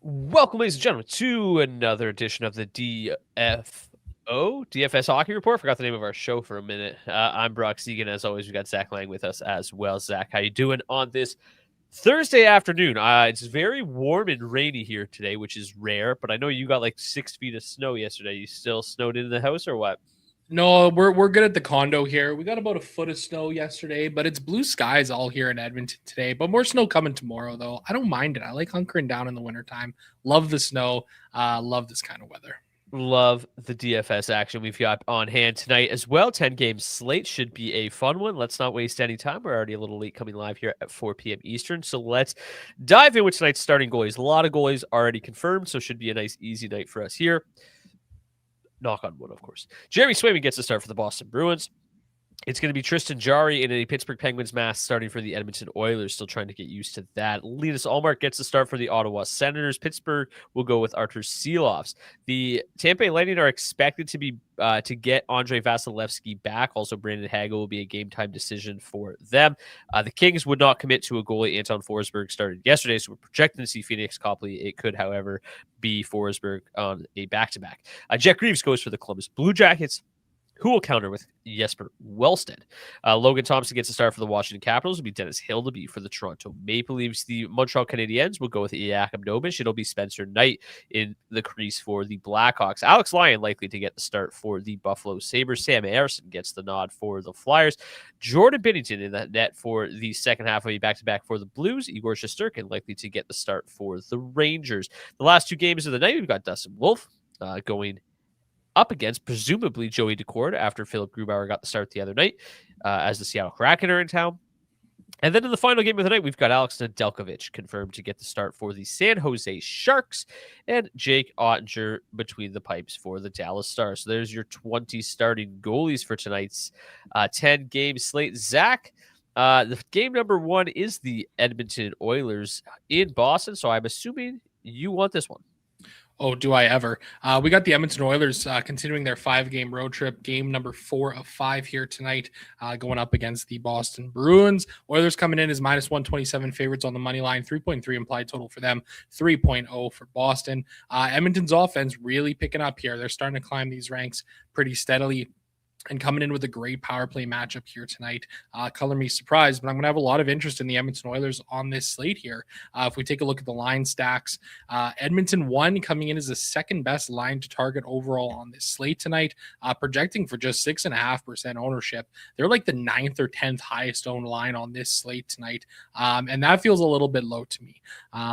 Welcome, ladies and gentlemen, to another edition of the DFS Hockey Report. Forgot the name of our show for a minute. I'm Brock Seguin. As always, we got Zach Laing with us as well. Zach, how you doing on this Thursday afternoon? It's very warm and rainy here today, which is rare, but I know you got like 6 feet of snow yesterday. You still snowed in the house or what? No, we're good at the condo here. We got about a foot of snow yesterday, but it's blue skies all here in Edmonton today. But more snow coming tomorrow, though. I don't mind it. I like hunkering down in the wintertime. Love the snow. Love this kind of weather. Love the DFS action we've got on hand tonight as well. 10-game slate should be a fun one. Let's not waste any time. We're already a little late coming live here at 4 p.m. Eastern. So let's dive in with tonight's starting goalies. A lot of goalies already confirmed, so should be a nice, easy night for us here. Knock on wood, of course. Jeremy Swayman gets the start for the Boston Bruins. It's going to be Tristan Jarry in a Pittsburgh Penguins mask starting for the Edmonton Oilers. Still trying to get used to that. Linus Ullmark gets the start for the Ottawa Senators. Pittsburgh will go with Artur Silovs. The Tampa Bay Lightning are expected to be to get Andrei Vasilevsky back. Also, Brandon Hagel will be a game-time decision for them. The Kings would not commit to a goalie. Anton Forsberg started yesterday, so we're projecting to see Phoenix Copley. It could, however, be Forsberg on a back-to-back. Jack Reeves goes for the Columbus Blue Jackets, who will counter with Jesper Wellstead. Logan Thompson gets a start for the Washington Capitals. It'll be Dennis Hildeby for the Toronto Maple Leafs. The Montreal Canadiens will go with Jakub Novish. It'll be Spencer Knight in the crease for the Blackhawks. Alex Lyon likely to get the start for the Buffalo Sabres. Sam Harrison gets the nod for the Flyers. Jordan Binnington in that net for the second half of a back-to-back for the Blues. Igor Shesterkin likely to get the start for the Rangers. The last two games of the night, we've got Dustin Wolf going up against presumably Joey Decord after Philip Grubauer got the start the other night as the Seattle Kraken are in town. And then in the final game of the night, we've got Alex Nedeljkovic confirmed to get the start for the San Jose Sharks and Jake Ottinger between the pipes for the Dallas Stars. So there's your 20 starting goalies for tonight's 10-game slate. Zach, the game number one is the Edmonton Oilers in Boston, so I'm assuming you want this one. Oh, do I ever? We got the Edmonton Oilers continuing their 5-game road trip. Game number 4 of 5 here tonight, going up against the Boston Bruins. Oilers coming in as minus 127 favorites on the money line, 3.3 implied total for them, 3.0 for Boston. Edmonton's offense really picking up here. They're starting to climb these ranks pretty steadily and coming in with a great power play matchup here tonight. Color me surprised, but I'm going to have a lot of interest in the Edmonton Oilers on this slate here. If we take a look at the line stacks, Edmonton 1 coming in as the second best line to target overall on this slate tonight, projecting for just 6.5% ownership. They're like the 9th or 10th highest owned line on this slate tonight, and that feels a little bit low to me.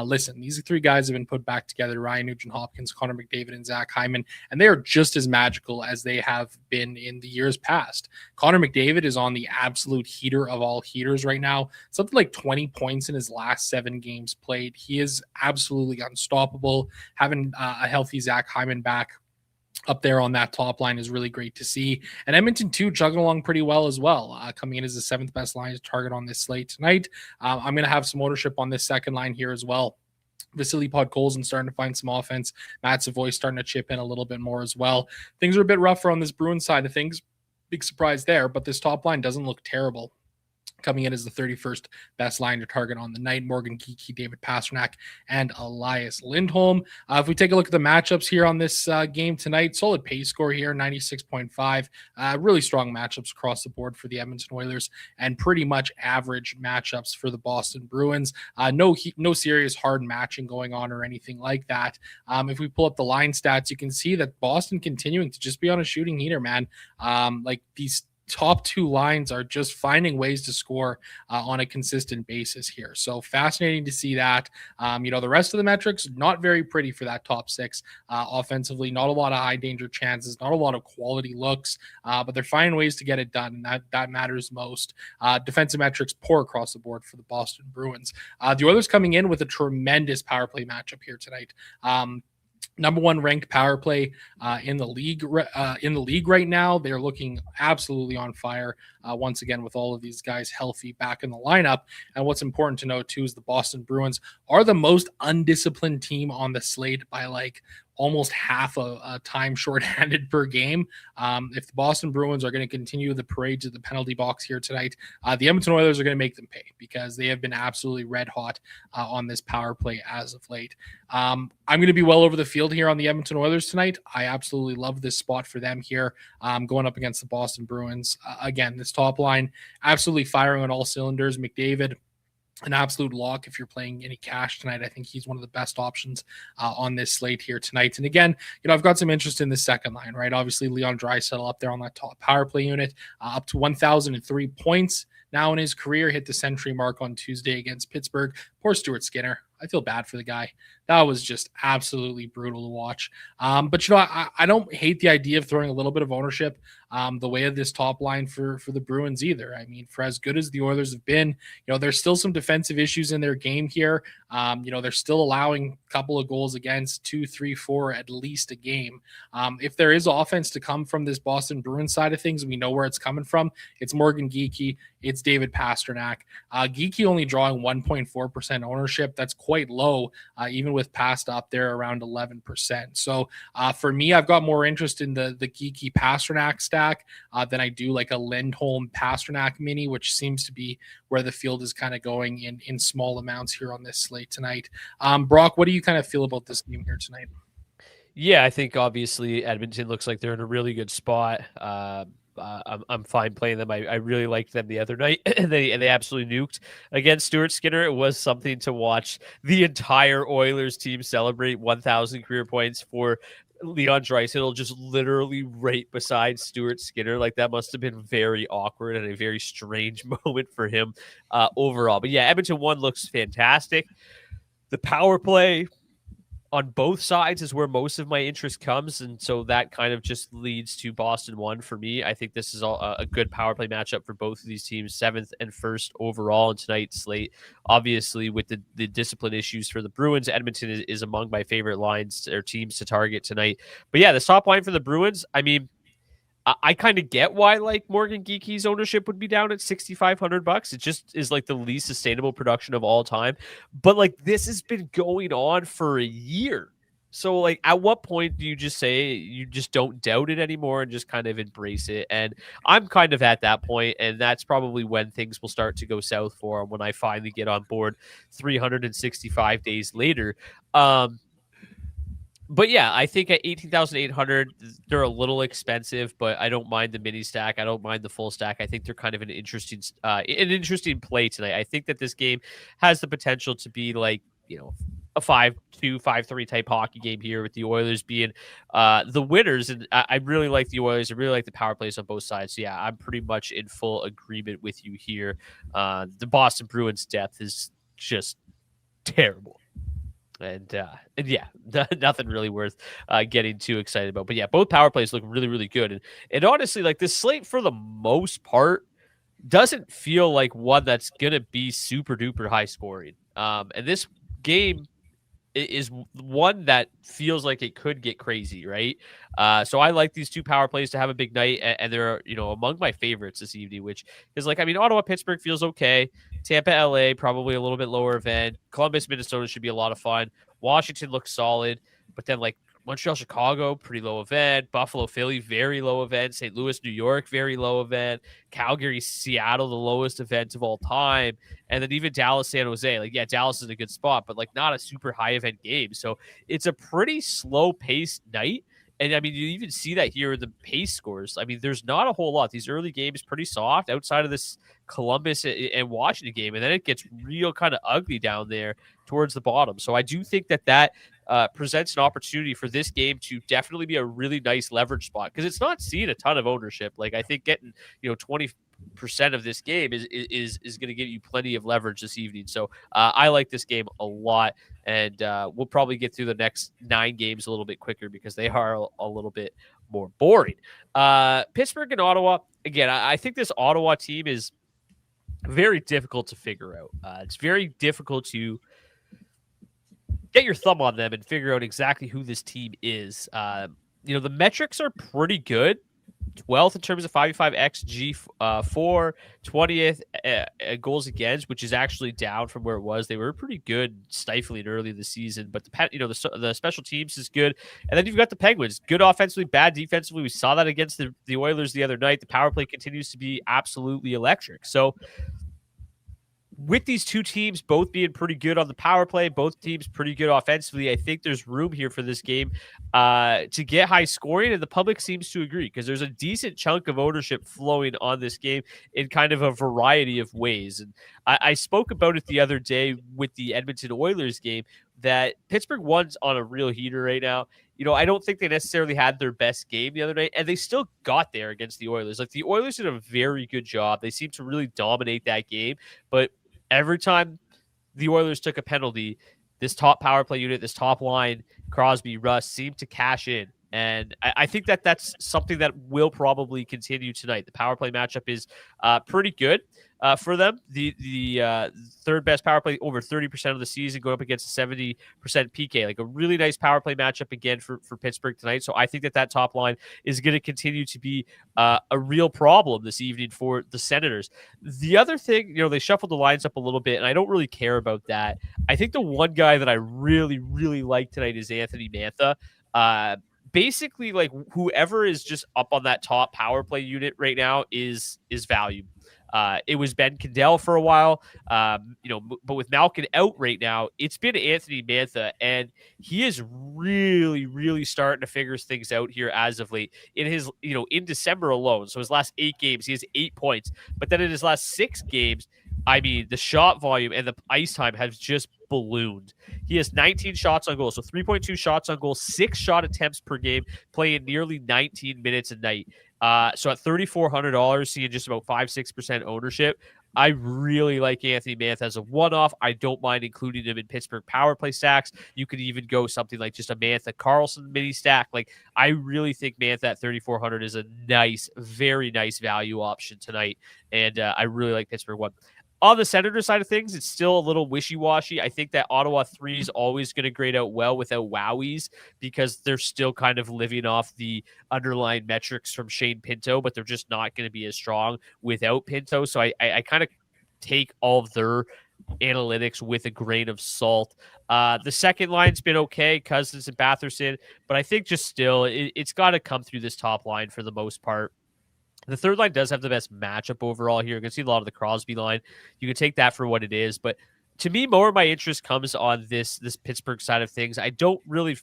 Listen, these three guys have been put back together, Ryan Nugent-Hopkins, Connor McDavid, and Zach Hyman, and they are just as magical as they have been in the years past. Connor McDavid is on the absolute heater of all heaters right now. Something like 20 points in his last 7 games played. He is absolutely unstoppable. Having a healthy Zach Hyman back up there on that top line is really great to see. And Edmonton, too, chugging along pretty well as well, coming in as the 7th best line to target on this slate tonight. I'm going to have some ownership on this second line here as well. Vasily Podkolzin starting to find some offense. Matt Savoy starting to chip in a little bit more as well. Things are a bit rougher on this Bruins side of things. Big surprise there, but this top line doesn't look terrible. Coming in as the 31st best line to target on the night, Morgan Geekie, David Pastrnak, and Elias Lindholm. If we take a look at the matchups here on this game tonight, solid pace score here, 96.5. Really strong matchups across the board for the Edmonton Oilers, and pretty much average matchups for the Boston Bruins. No serious hard matching going on or anything like that. If we pull up the line stats, you can see that Boston continuing to just be on a shooting heater, man. Like these top 2 lines are just finding ways to score on a consistent basis here. So fascinating to see that. The rest of the metrics, not very pretty for that top 6 offensively. Not a lot of high danger chances, not a lot of quality looks, but they're finding ways to get it done, and that matters most. Defensive metrics poor across the board for the Boston Bruins. The Oilers coming in with a tremendous power play matchup here tonight. Number 1 ranked power play in the league right now. They're looking absolutely on fire once again with all of these guys healthy back in the lineup. And what's important to note too is the Boston Bruins are the most undisciplined team on the slate by like almost half a time shorthanded per game. If the Boston Bruins are going to continue the parades at the penalty box here tonight, the Edmonton Oilers are going to make them pay because they have been absolutely red hot on this power play as of late. I'm going to be well over the field here on the Edmonton Oilers tonight. I absolutely love this spot for them here, going up against the Boston Bruins. Again, this top line absolutely firing on all cylinders. McDavid, an absolute lock if you're playing any cash tonight. I think he's one of the best options on this slate here tonight. And again, I've got some interest in the second line, right? Obviously, Leon Draisaitl up there on that top power play unit, up to 1,003 points now in his career, hit the century mark on Tuesday against Pittsburgh. Poor Stuart Skinner. I feel bad for the guy. That was just absolutely brutal to watch. But I don't hate the idea of throwing a little bit of ownership the way of this top line for the Bruins either. I mean, for as good as the Oilers have been, there's still some defensive issues in their game here. They're still allowing a couple of goals against 2, 3, 4 at least a game. If there is offense to come from this Boston Bruins side of things, we know where it's coming from. It's Morgan Geekie. It's David Pastrnak. Geekie only drawing 1.4% ownership. That's quite low, even with Past up there around 11%. So for me, I've got more interest in the Geekie Pastrnak stack than I do like a Lindholm Pastrnak mini, which seems to be where the field is kind of going in small amounts here on this slate tonight. Brock, what do you kind of feel about this game here tonight? Yeah, I think obviously Edmonton looks like they're in a really good spot. I'm fine playing them. I really liked them the other night. They absolutely nuked against Stuart Skinner. It was something to watch the entire Oilers team celebrate 1,000 career points for Leon Draisaitl just literally right beside Stuart Skinner. Like, that must have been very awkward and a very strange moment for him overall. But yeah, Edmonton 1 looks fantastic. The power play on both sides is where most of my interest comes, and so that kind of just leads to Boston 1 for me. I think this is a good power play matchup for both of these teams, 7th and 1st overall in tonight's slate. Obviously, with the discipline issues for the Bruins, Edmonton is among my favorite lines or teams to target tonight. But yeah, the top line for the Bruins, I mean, I kind of get why like Morgan Geekie's ownership would be down at $6,500. It just is like the least sustainable production of all time. But like, this has been going on for a year. So like, at what point do you just say you just don't doubt it anymore and just kind of embrace it? And I'm kind of at that point, and that's probably when things will start to go south for him, when I finally get on board 365 days later. But yeah, I think at 18,800, they're a little expensive, but I don't mind the mini stack. I don't mind the full stack. I think they're kind of an interesting play tonight. I think that this game has the potential to be like, a 5-2, 5-3 type hockey game here, with the Oilers being the winners. And I really like the Oilers. I really like the power plays on both sides. So yeah, I'm pretty much in full agreement with you here. The Boston Bruins depth is just terrible. And yeah, nothing really worth getting too excited about. But yeah, both power plays look really, really good. And honestly, like, this slate for the most part doesn't feel like one that's going to be super duper high scoring. And this game is one that feels like it could get crazy, right? So I like these two power plays to have a big night, and they're among my favorites this evening, which is like, I mean, Ottawa Pittsburgh feels okay. Tampa LA probably a little bit lower event. Columbus Minnesota should be a lot of fun. Washington looks solid, but then like Montreal Chicago, pretty low event. Buffalo Philly, very low event. St. Louis New York, very low event. Calgary Seattle, the lowest event of all time. And then even Dallas San Jose, like, yeah, Dallas is a good spot, but like not a super high event game. So it's a pretty slow paced night. And I mean, you even see that here in the pace scores. I mean, there's not a whole lot. These early games pretty soft outside of this Columbus and Washington game, and then it gets real kind of ugly down there towards the bottom. So I do think that presents an opportunity for this game to definitely be a really nice leverage spot, because it's not seeing a ton of ownership. Like, I think getting 20% of this game is going to give you plenty of leverage this evening. So I like this game a lot, and we'll probably get through the next 9 games a little bit quicker because they are a little bit more boring. Pittsburgh and Ottawa, again, I think this Ottawa team is very difficult to figure out. It's very difficult to get your thumb on them and figure out exactly who this team is. The metrics are pretty good, 12th in terms of 5v5 XG, 20th goals against, which is actually down from where it was. They were pretty good stifling early this season, but the special teams is good. And then you've got the Penguins, good offensively, bad defensively. We saw that against the Oilers the other night. The power play continues to be absolutely electric. So with these two teams both being pretty good on the power play, both teams pretty good offensively, I think there's room here for this game to get high scoring, and the public seems to agree because there's a decent chunk of ownership flowing on this game in kind of a variety of ways. And I spoke about it the other day with the Edmonton Oilers game that Pittsburgh one's on a real heater right now. I don't think they necessarily had their best game the other night, and they still got there against the Oilers. Like, the Oilers did a very good job. They seemed to really dominate that game, but every time the Oilers took a penalty, this top power play unit, this top line, Crosby, Russ, seemed to cash in. And I think that's something that will probably continue tonight. The power play matchup is pretty good for them. The third best power play over 30% of the season, going up against a 70% PK. Like, a really nice power play matchup again for Pittsburgh tonight. So I think that top line is going to continue to be a real problem this evening for the Senators. The other thing, they shuffled the lines up a little bit, and I don't really care about that. I think the one guy that I really, really like tonight is Anthony Mantha. Basically, like, whoever is just up on that top power play unit right now is value. It was Ben Candell for a while, but with Malkin out right now, it's been Anthony Mantha, and he is really, really starting to figure things out here as of late. In December alone, so his last 8 games, he has 8 points, but then in his last 6 games, the shot volume and the ice time has just ballooned. He has 19 shots on goal, so 3.2 shots on goal, 6 shot attempts per game, playing nearly 19 minutes a night. So at $3,400, seeing just about 5-6% ownership, I really like Anthony Mantha as a one-off. I don't mind including him in Pittsburgh power play stacks. You could even go something like just a Mantha Carlson mini stack. Like, I really think Mantha at $3,400 is a nice, very nice value option tonight, and I really like Pittsburgh one. On the Senator side of things, it's still a little wishy-washy. I think that Ottawa 3 is always going to grade out well without Wowies because they're still kind of living off the underlying metrics from Shane Pinto, but they're just not going to be as strong without Pinto. So I kind of take all of their analytics with a grain of salt. The second line's been okay, Cousins and Batherson, but I think just still it's got to come through this top line for the most part. The third line does have the best matchup overall here. You can see a lot of the Crosby line. You can take that for what it is. But to me, more of my interest comes on this Pittsburgh side of things. I don't really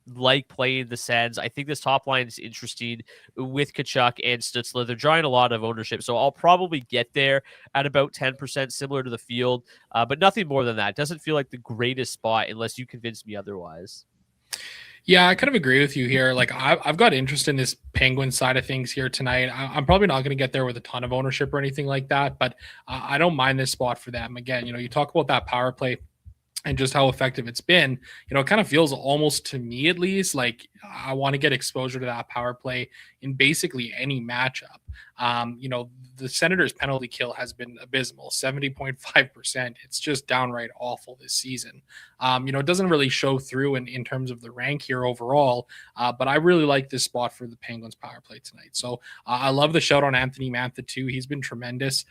like playing the Sens. I think this top line is interesting with Tkachuk and Stützle. They're drawing a lot of ownership, so I'll probably get there at about 10%, similar to the field, but nothing more than that. It doesn't feel like the greatest spot unless you convince me otherwise. Yeah, I kind of agree with you here. Like, I've got interest in this Penguin side of things here tonight. I'm probably not going to get there with a ton of ownership or anything like that, but I don't mind this spot for them. Again, you talk about that power play and just how effective it's been. It kind of feels almost, to me at least, like I want to get exposure to that power play in basically any matchup. The Senators' penalty kill has been abysmal, 70.5%. It's just downright awful this season. It doesn't really show through in terms of the rank here overall, but I really like this spot for the Penguins' power play tonight. So I love the shout on Anthony Mantha too. He's been tremendous.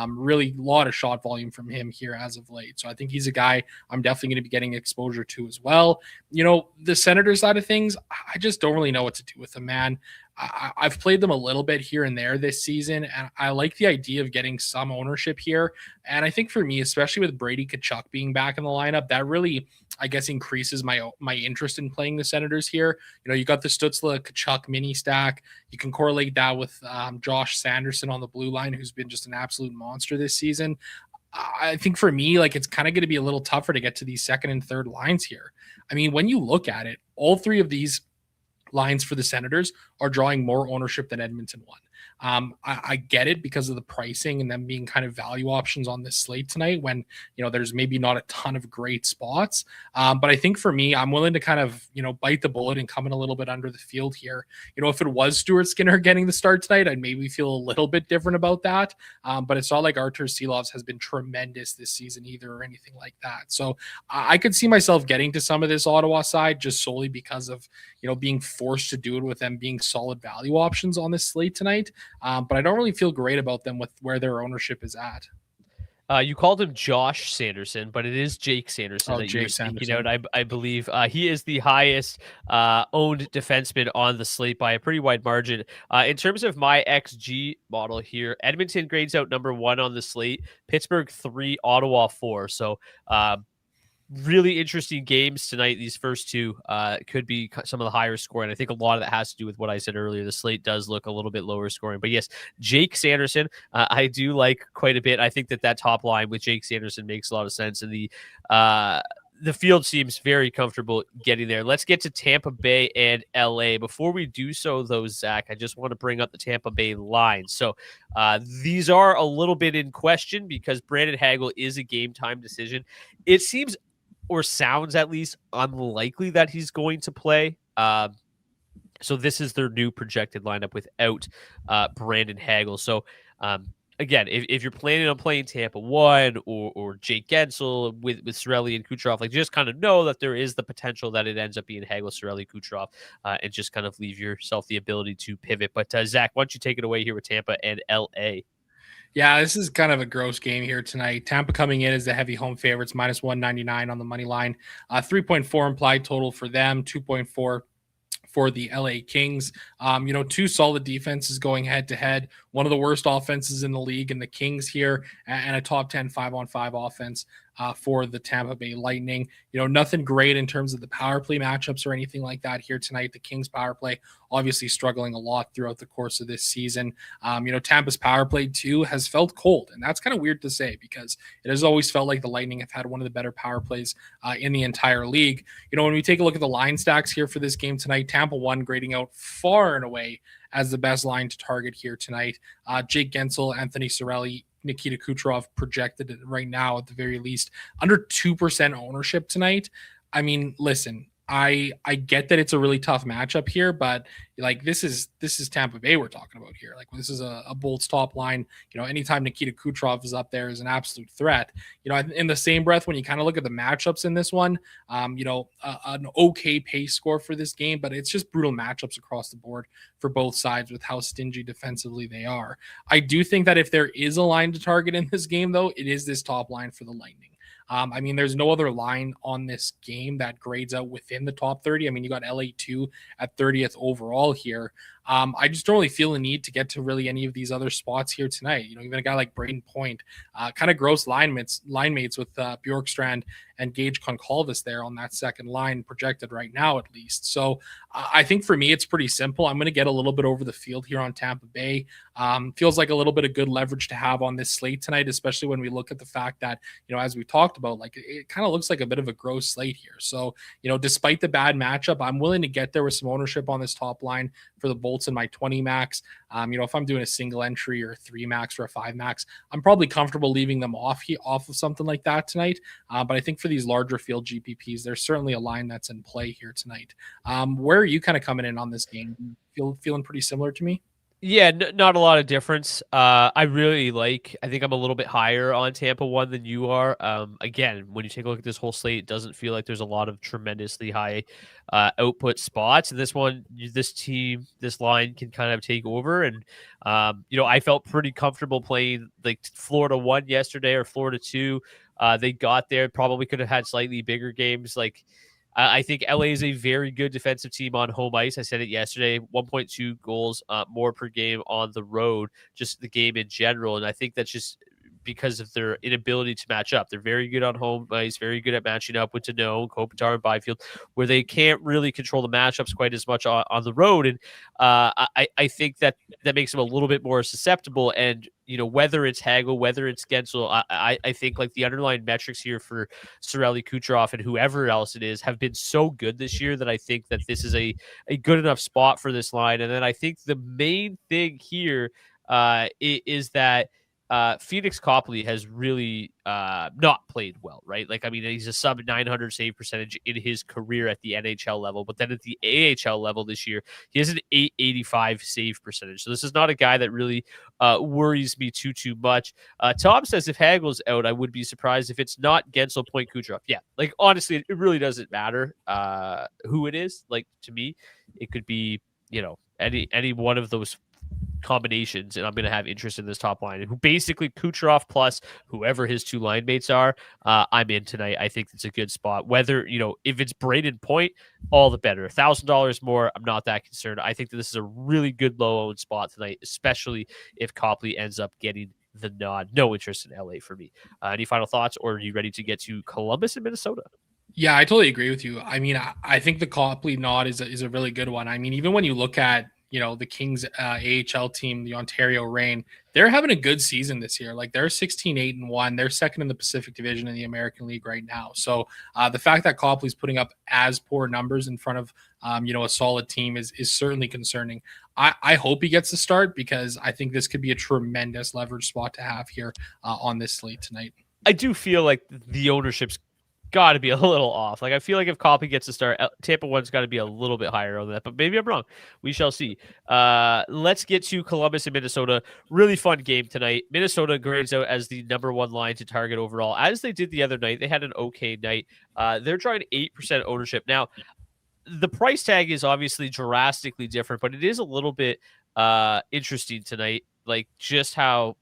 Really a lot of shot volume from him here as of late. So I think he's a guy I'm definitely going to be getting exposure to as well. The Senators side of things, I just don't really know what to do with them, man. I've played them a little bit here and there this season, and I like the idea of getting some ownership here. And I think for me, especially with Brady Tkachuk being back in the lineup, that really, I guess, increases my interest in playing the Senators here. You got the Stützle Tkachuk mini stack. You can correlate that with Josh Sanderson on the blue line, who's been just an absolute monster this season. I think for me, like, it's kind of going to be a little tougher to get to these second and third lines here. I mean, when you look at it, all 3 of these lines for the Senators are drawing more ownership than Edmonton won. I get it because of the pricing and them being kind of value options on this slate tonight when, there's maybe not a ton of great spots. But I think for me, I'm willing to kind of, bite the bullet and come in a little bit under the field here. If it was Stuart Skinner getting the start tonight, I'd maybe feel a little bit different about that. But it's not like Artur Silovs has been tremendous this season either or anything like that. So I could see myself getting to some of this Ottawa side just solely because of, being forced to do it with them being solid value options on this slate tonight. But I don't really feel great about them with where their ownership is at. You called him Josh Sanderson, but it is Jake Sanderson that you're speaking out. I believe he is the highest owned defenseman on the slate by a pretty wide margin. In terms of my XG model here, Edmonton grades out number 1 on the slate, Pittsburgh 3, Ottawa 4. So really interesting games tonight. These first two could be some of the higher scoring. I think a lot of that has to do with what I said earlier. The slate does look a little bit lower scoring, but yes, Jake Sanderson, I do like quite a bit. I think that top line with Jake Sanderson makes a lot of sense, and the field seems very comfortable getting there. Let's get to Tampa Bay and LA. Before we do so, though, Zach, I just want to bring up the Tampa Bay line. So these are a little bit in question because Brandon Hagel is a game time decision. It seems, or sounds at least, unlikely that he's going to play. So this is their new projected lineup without Brandon Hagel. So again, if you're planning on playing Tampa 1 or Jake Gensel with Cirelli and Kucherov, like just kind of know that there is the potential that it ends up being Hagel, Cirelli, Kucherov, and just kind of leave yourself the ability to pivot. But Zach, why don't you take it away here with Tampa and LA? Yeah, this is kind of a gross game here tonight. Tampa coming in as the heavy home favorites, minus 199 on the money line. 3.4 implied total for them, 2.4 for the LA Kings. Two solid defenses going head to head. One of the worst offenses in the league in the Kings here, and a top 10 5-on-5 offense for the Tampa Bay Lightning. Nothing great in terms of the power play matchups or anything like that here tonight. The Kings power play obviously struggling a lot throughout the course of this season. Tampa's power play too has felt cold, and that's kind of weird to say because it has always felt like the Lightning have had one of the better power plays in the entire league. When we take a look at the line stacks here for this game tonight, Tampa 1 grading out far and away as the best line to target here tonight. Jake Gensel, Anthony Cirelli, Nikita Kucherov projected right now at the very least under 2% ownership tonight. I mean, listen, I get that it's a really tough matchup here, but like this is Tampa Bay we're talking about here. Like this is a Bolts top line. Anytime Nikita Kucherov is up there is an absolute threat. In the same breath, when you kind of look at the matchups in this one, an okay pace score for this game, but it's just brutal matchups across the board for both sides with how stingy defensively they are. I do think that if there is a line to target in this game, though, it is this top line for the Lightning. There's no other line on this game that grades out within the top 30. You got LA2 at 30th overall here. I just don't really feel the need to get to really any of these other spots here tonight. Even a guy like Braden Point, kind of gross line mates with Bjorkstrand and Gage Concalves there on that second line projected right now, at least. So I think for me, it's pretty simple. I'm going to get a little bit over the field here on Tampa Bay. Feels like a little bit of good leverage to have on this slate tonight, especially when we look at the fact that, as we talked about, like it kind of looks like a bit of a gross slate here. So, despite the bad matchup, I'm willing to get there with some ownership on this top line for the Bolts in my 20 max. If I'm doing a single entry or a 3 max or a 5 max, I'm probably comfortable leaving them off of something like that tonight. But I think for these larger field GPPs, there's certainly a line that's in play here tonight. Where are you kind of coming in on this game? Feeling pretty similar to me? Yeah, not a lot of difference. I think I'm a little bit higher on Tampa 1 than you are. Again, when you take a look at this whole slate, it doesn't feel like there's a lot of tremendously high output spots. And this line can kind of take over. And, I felt pretty comfortable playing like Florida 1 yesterday or Florida 2. They got there, probably could have had slightly bigger games. I think LA is a very good defensive team on home ice. I said it yesterday, 1.2 goals more per game on the road, just the game in general. And I think that's just because of their inability to match up. They're very good on home ice, very good at matching up with Danault, Kopitar, and Byfield, where they can't really control the matchups quite as much on the road. And I think that makes them a little bit more susceptible. And whether it's Hagel, whether it's Gensel, I think like the underlying metrics here for Cirelli, Kucherov, and whoever else it is have been so good this year that I think that this is a good enough spot for this line. And then I think the main thing here is that Phoenix Copley has really not played well, right? Like, I mean, he's a sub 900 save percentage in his career at the NHL level, but then at the AHL level this year, he has an 885 save percentage. So this is not a guy that really worries me too much. Tom says if Hagel's out, I would be surprised if it's not Gensel, Point, Kucherov. Yeah, like honestly, it really doesn't matter who it is. Like to me, it could be any one of those combinations, and I'm going to have interest in this top line. And who basically Kucherov plus whoever his two line mates are, I'm in tonight. I think it's a good spot. Whether if it's Braden Point, all the better. $1,000 more, I'm not that concerned. I think that this is a really good low owned spot tonight, especially if Copley ends up getting the nod. No interest in LA for me. Any final thoughts, or are you ready to get to Columbus and Minnesota? Yeah, I totally agree with you. I mean, I think the Copley nod is a really good one. I mean, even when you look at the Kings AHL team, the Ontario Reign, they're having a good season this year. Like they're 16-8-1. They're second in the Pacific Division in the American League right now. So the fact that Copley's putting up as poor numbers in front of a solid team is certainly concerning. I hope he gets the start because I think this could be a tremendous leverage spot to have here on this slate tonight. I do feel like the ownership's got to be a little off. Like I feel like if Copley gets to start, Tampa 1's got to be a little bit higher on that, but maybe I'm wrong. We shall see. Let's get to Columbus and Minnesota. Really fun game tonight. Minnesota grades out as the number one line to target overall, as they did the other night. They had an okay night. They're drawing 8% ownership. Now, the price tag is obviously drastically different, but it is a little bit interesting tonight. Like just how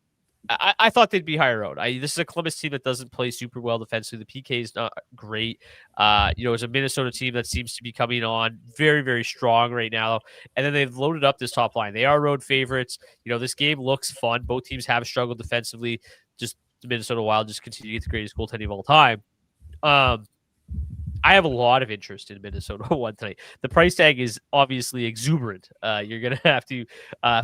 I thought they'd be higher owned. This is a Columbus team that doesn't play super well defensively. The PK is not great. It's a Minnesota team that seems to be coming on very, very strong right now. And then they've loaded up this top line. They are road favorites. This game looks fun. Both teams have struggled defensively. Just the Minnesota Wild just continue to get the greatest goaltending of all time. I have a lot of interest in Minnesota 1 tonight. The price tag is obviously exuberant. You're going to have to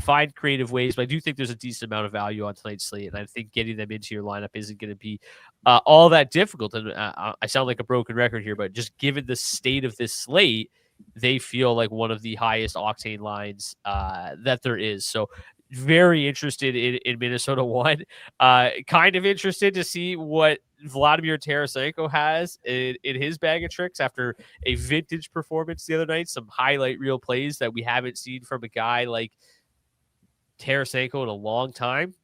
find creative ways, but I do think there's a decent amount of value on tonight's slate, and I think getting them into your lineup isn't going to be all that difficult. And I sound like a broken record here, but just given the state of this slate, they feel like one of the highest octane lines that there is. So very interested in Minnesota 1. Kind of interested to see what Vladimir Tarasenko has in his bag of tricks after a vintage performance the other night. Some highlight reel plays that we haven't seen from a guy like Tarasenko in a long time.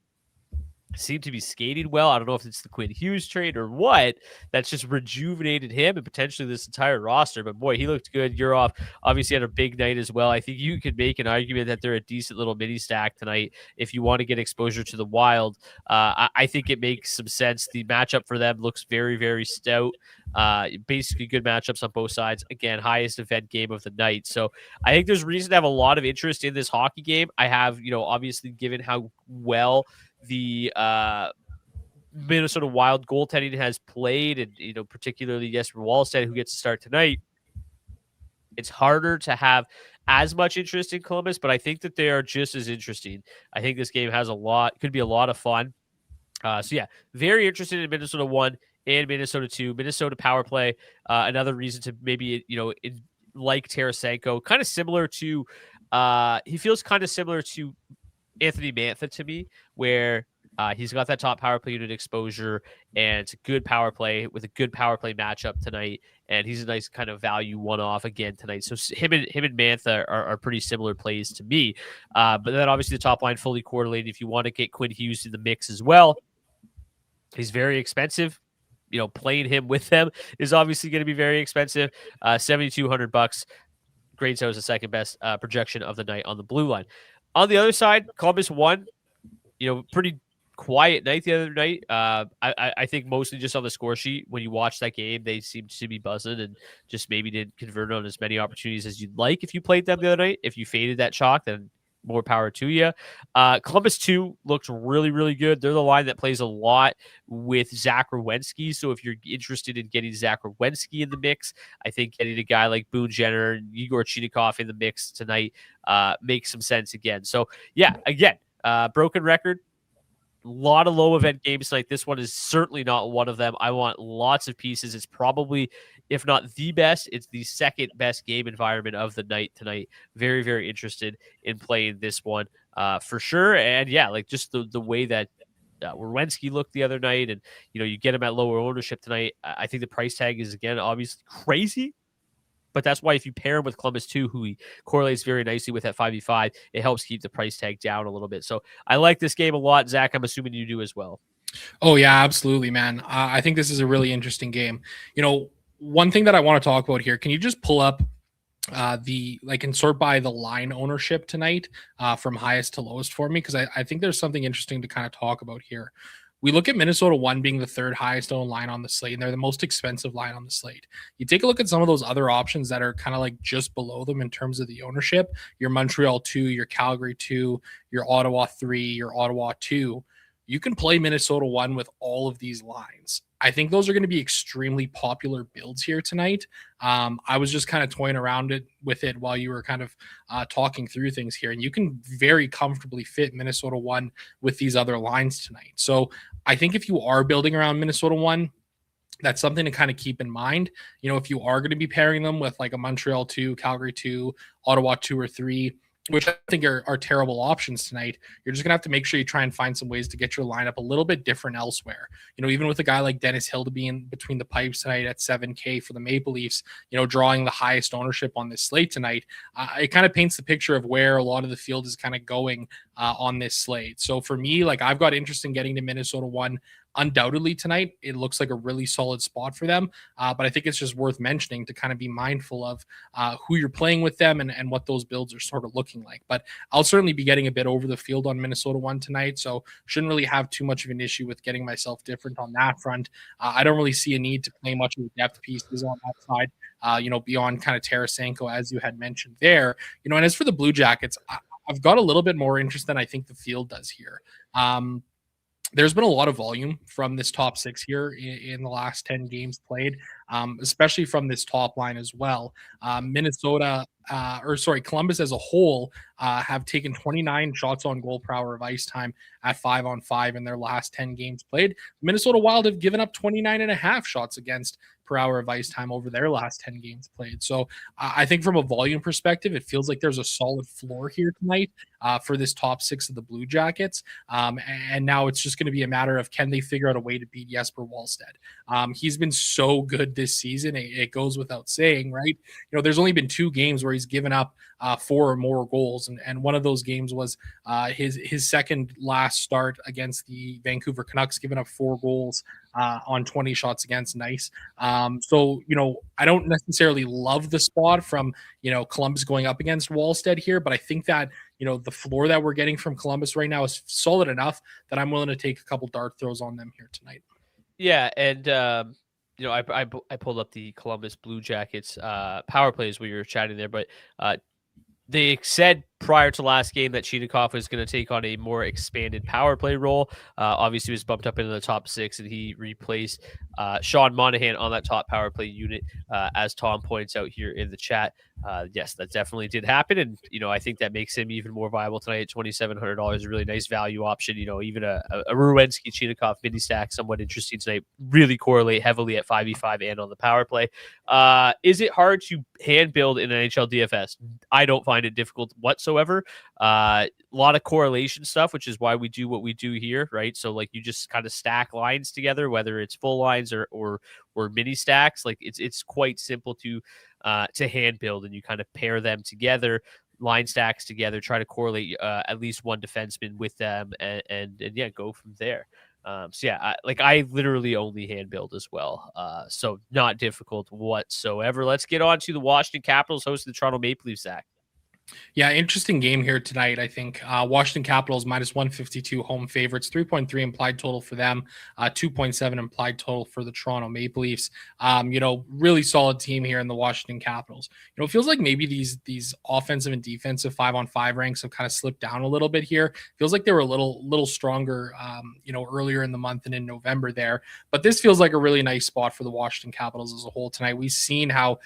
Seemed to be skating well. I don't know if it's the Quinn Hughes trade or what that's just rejuvenated him and potentially this entire roster. But boy, he looked good. You're off. Obviously had a big night as well. I think you could make an argument that they're a decent little mini stack tonight if you want to get exposure to the Wild. I think it makes some sense. The matchup for them looks very, very stout. Basically good matchups on both sides. Again, highest event game of the night. So I think there's reason to have a lot of interest in this hockey game. I have, obviously given how well the Minnesota Wild goaltending has played, and particularly Jesper Wallstedt, who gets to start tonight, it's harder to have as much interest in Columbus, but I think that they are just as interesting. I think this game has could be a lot of fun. So yeah, very interested in Minnesota 1 and Minnesota 2. Minnesota power play, another reason to maybe like Tarasenko, kind of similar to he feels kind of similar to Anthony Mantha to me, where he's got that top power play unit exposure, and it's a good power play with a good power play matchup tonight. And he's a nice kind of value one-off again tonight. So him and Mantha are pretty similar plays to me. But then obviously the top line fully correlated. If you want to get Quinn Hughes in the mix as well, he's very expensive. Playing him with them is obviously going to be very expensive. $7,200. Grades out as the second best projection of the night on the blue line. On the other side, Columbus won. Pretty quiet night the other night. I think mostly just on the score sheet. When you watch that game, they seemed to be buzzing and just maybe didn't convert on as many opportunities as you'd like if you played them the other night. If you faded that chalk, then more power to you. Columbus 2 looked really, really good. They're the line that plays a lot with Zach Werenski. So if you're interested in getting Zach Werenski in the mix, I think getting a guy like Boone Jenner and Igor Chinikov in the mix tonight makes some sense again. So yeah, again, broken record. A lot of low event games like this one is certainly not one of them. I want lots of pieces. It's probably, if not the best, it's the second best game environment of the night tonight. Very, very interested in playing this one for sure. And yeah, like just the way that Werenski looked the other night, and you get him at lower ownership tonight. I think the price tag is again obviously crazy. But that's why if you pair him with Columbus 2, who he correlates very nicely with at 5v5, it helps keep the price tag down a little bit. So I like this game a lot. Zach, I'm assuming you do as well. Oh, yeah, absolutely, man. I think this is a really interesting game. One thing that I want to talk about here, can you just pull up and sort by the line ownership tonight from highest to lowest for me? Because I think there's something interesting to kind of talk about here. We look at Minnesota 1 being the third highest owned line on the slate, and they're the most expensive line on the slate. You take a look at some of those other options that are kind of like just below them in terms of the ownership. Your Montreal 2, your Calgary 2, your Ottawa 3, your Ottawa 2. You can play Minnesota 1 with all of these lines. I think those are going to be extremely popular builds here tonight. I was just kind of toying around with it while you were kind of talking through things here, and you can very comfortably fit Minnesota 1 with these other lines tonight. So I think if you are building around Minnesota 1, that's something to kind of keep in mind. If you are going to be pairing them with like a Montreal 2, Calgary 2, Ottawa 2 or 3, which I think are terrible options tonight, you're just going to have to make sure you try and find some ways to get your lineup a little bit different elsewhere. Even with a guy like Dennis Hill to be in between the pipes tonight at 7K for the Maple Leafs, drawing the highest ownership on this slate tonight, it kind of paints the picture of where a lot of the field is kind of going on this slate. So for me, like I've got interest in getting to Minnesota 1 undoubtedly tonight. It looks like a really solid spot for them, but I think it's just worth mentioning to kind of be mindful of who you're playing with them and what those builds are sort of looking like. But I'll certainly be getting a bit over the field on Minnesota 1 tonight, so shouldn't really have too much of an issue with getting myself different on that front. I don't really see a need to play much of the depth pieces on that side, beyond kind of Tarasenko, as you had mentioned there. And as for the Blue Jackets, I've got a little bit more interest than I think the field does here. There's been a lot of volume from this top 6 here in the last 10 games played, especially from this top line as well. Columbus as a whole have taken 29 shots on goal per hour of ice time at 5-on-5 in their last 10 games played. Minnesota Wild have given up 29.5 shots against per hour of ice time over their last 10 games played. So I think from a volume perspective, it feels like there's a solid floor here tonight for this top 6 of the Blue Jackets. And now it's just going to be a matter of, can they figure out a way to beat Jesper Wallstedt? He's been so good this season. It goes without saying, right? There's only been 2 games where he's given up 4 or more goals. And one of those games was his second last start against the Vancouver Canucks, giving up 4 goals on 20 shots against. Nice. So, I don't necessarily love the spot from, Columbus going up against Wallstedt here, but I think that, the floor that we're getting from Columbus right now is solid enough that I'm willing to take a couple dart throws on them here tonight. Yeah. And, I pulled up the Columbus Blue Jackets power plays when you were chatting there, but they said prior to last game that Chinikov was going to take on a more expanded power play role. Obviously, he was bumped up into the top 6, and he replaced Sean Monahan on that top power play unit, as Tom points out here in the chat. Yes, that definitely did happen, and I think that makes him even more viable tonight at $2,700. A really nice value option. Even a Werenski Chinikov mini stack, somewhat interesting tonight. Really correlate heavily at 5v5 and on the power play. Is it hard to hand build in NHL DFS? I don't find it difficult whatsoever. A lot of correlation stuff, which is why we do what we do here, right? So like you just kind of stack lines together, whether it's full lines or mini stacks. Like it's quite simple to hand build, and you kind of pair them together, line stacks together, try to correlate at least one defenseman with them, and yeah, go from there. So yeah, I literally only hand build as well. So not difficult whatsoever. Let's get on to the Washington Capitals hosting the Toronto Maple Leafs, Zach. Yeah, interesting game here tonight. I think Washington Capitals -152 home favorites, 3.3 implied total for them, 2.7 implied total for the Toronto Maple Leafs. Really solid team here in the Washington Capitals. It feels like maybe these offensive and defensive 5-on-5 ranks have kind of slipped down a little bit here. Feels like they were a little stronger, earlier in the month and in November there. But this feels like a really nice spot for the Washington Capitals as a whole tonight. We've seen how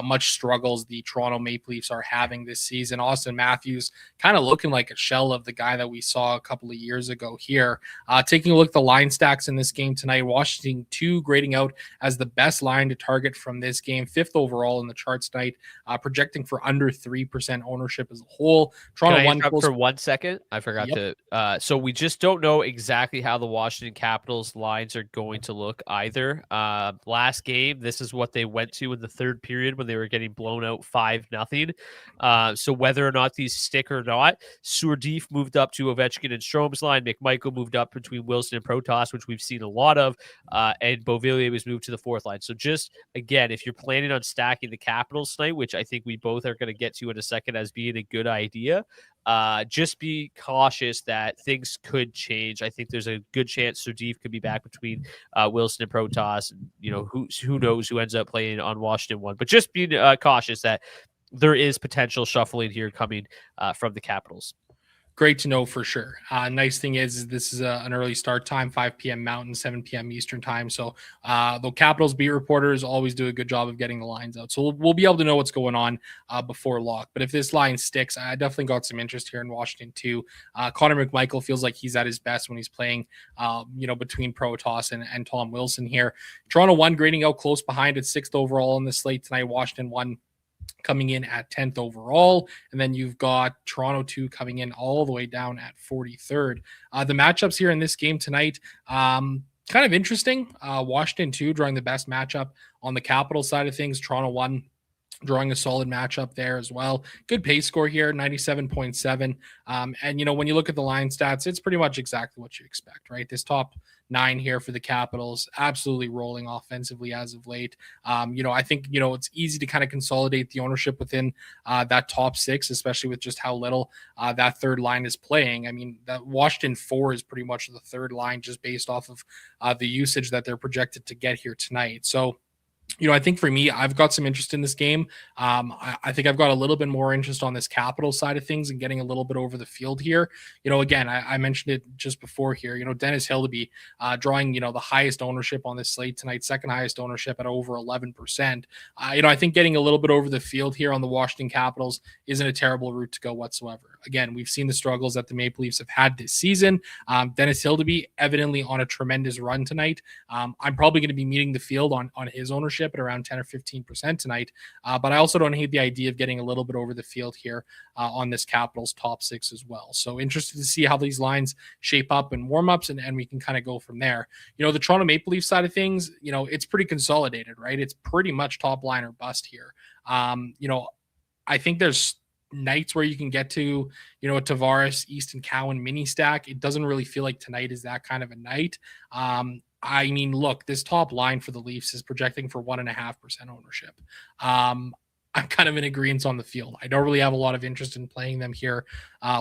much struggles the Toronto Maple Leafs are having this season. Austin Matthews kind of looking like a shell of the guy that we saw a couple of years ago here. Taking a look at the line stacks in this game tonight, Washington 2 grading out as the best line to target from this game, 5th overall in the charts tonight, projecting for under 3% ownership as a whole. Can Toronto I 1 interrupt close. for 1 second? I forgot Yep. to. So we just don't know exactly how the Washington Capitals lines are going to look either. Last game, this is what they went to in the third period when they were getting blown out 5-0. So whether or not these stick or not, Sourdif moved up to Ovechkin and Strome's line. McMichael moved up between Wilson and Protas, which we've seen a lot of, and Beauvillier was moved to the fourth line. So just again, if you're planning on stacking the Capitals tonight, which I think we both are going to get to in a second as being a good idea, just be cautious that things could change. I think there's a good chance Sourdif could be back between Wilson and Protas, and who knows who ends up playing on Washington one. But just be cautious that there is potential shuffling here coming from the Capitals. Great to know for sure. Nice thing is this is an early start time, 5 p.m. Mountain, 7 p.m. Eastern time. So the Capitals beat reporters always do a good job of getting the lines out. So we'll be able to know what's going on before lock. But if this line sticks, I definitely got some interest here in Washington too. Connor McMichael feels like he's at his best when he's playing, between Protas and Tom Wilson here. Toronto 1 grading out close behind at 6th overall in the slate tonight. Washington 1 coming in at 10th overall. And then you've got Toronto 2 coming in all the way down at 43rd. The matchups here in this game tonight, kind of interesting. Washington 2 drawing the best matchup on the Capital side of things. Toronto 1 drawing a solid matchup there as well. Good pace score here, 97.7. And, when you look at the line stats, it's pretty much exactly what you expect, right? This top 9 here for the Capitals, absolutely rolling offensively as of late. I think, it's easy to kind of consolidate the ownership within that top 6, especially with just how little that third line is playing. I mean, that Washington 4 is pretty much the third line just based off of the usage that they're projected to get here tonight. So, I think for me, I've got some interest in this game. I think I've got a little bit more interest on this Capital side of things and getting a little bit over the field here. Again, I mentioned it just before here. Dennis Hildeby drawing, the highest ownership on this slate tonight, second highest ownership at over 11%. I think getting a little bit over the field here on the Washington Capitals isn't a terrible route to go whatsoever. Again, we've seen the struggles that the Maple Leafs have had this season. Dennis Hildeby evidently on a tremendous run tonight. I'm probably going to be meeting the field on his ownership at around 10 or 15% tonight. But I also don't hate the idea of getting a little bit over the field here on this Capitals top 6 as well. So interested to see how these lines shape up in warmups, and we can kind of go from there. The Toronto Maple Leafs side of things, it's pretty consolidated, right? It's pretty much top line or bust here. I think there's nights where you can get to, a Tavares, Easton Cowan mini stack. It doesn't really feel like tonight is that kind of a night. I mean, look, this top line for the Leafs is projecting for 1.5% ownership. I'm kind of in agreement on the field. I don't really have a lot of interest in playing them here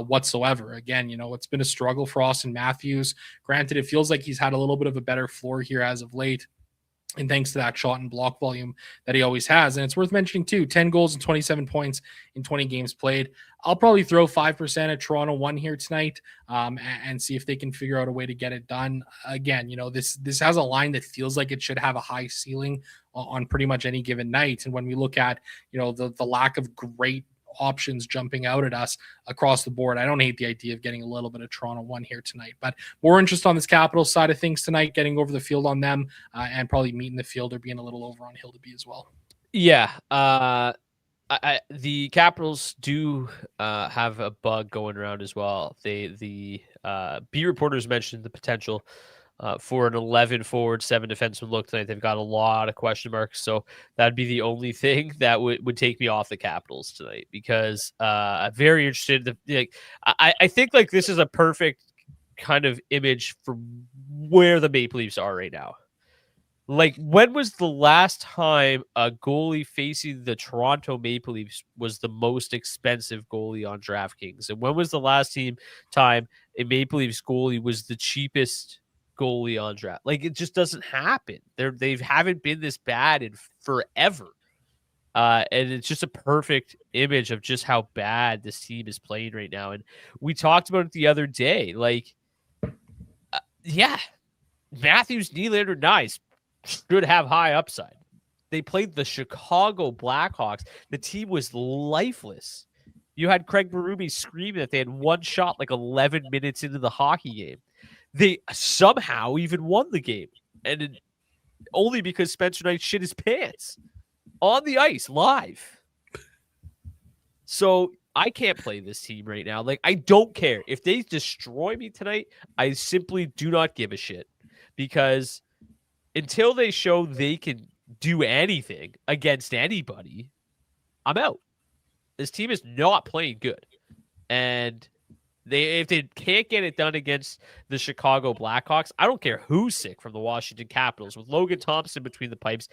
whatsoever. Again, it's been a struggle for Austin Matthews. Granted, it feels like he's had a little bit of a better floor here as of late. And thanks to that shot and block volume that he always has. And it's worth mentioning too, 10 goals and 27 points in 20 games played. I'll probably throw 5% at Toronto 1 here tonight and see if they can figure out a way to get it done. Again, this has a line that feels like it should have a high ceiling on pretty much any given night. And when we look at, the lack of great options jumping out at us across the board, I don't hate the idea of getting a little bit of Toronto 1 here tonight, but more interest on this Capital side of things tonight, getting over the field on them and probably meeting the field or being a little over on Hildeby as well. Yeah. The Capitals do have a bug going around as well. The beat reporters mentioned the potential for an 11 forward, 7 defenseman look tonight. They've got a lot of question marks, so that'd be the only thing that would take me off the Capitals tonight, because I'm very interested. I think like this is a perfect kind of image for where the Maple Leafs are right now. Like, when was the last time a goalie facing the Toronto Maple Leafs was the most expensive goalie on DraftKings? And when was the last time a Maple Leafs goalie was the cheapest goalie on draft? Like, it just doesn't happen. They haven't been this bad in forever. And it's just a perfect image of just how bad this team is playing right now. And we talked about it the other day. Like, yeah, Matthews, Nylander, nice. Should have high upside. They played the Chicago Blackhawks. The team was lifeless. You had Craig Berube screaming that they had one shot like 11 minutes into the hockey game. They somehow even won the game. And only because Spencer Knight shit his pants on the ice live. So I can't play this team right now. Like, I don't care. If they destroy me tonight, I simply do not give a shit. Because until they show they can do anything against anybody, I'm out. This team is not playing good. And if they can't get it done against the Chicago Blackhawks, I don't care who's sick from the Washington Capitals. With Logan Thompson between the pipes,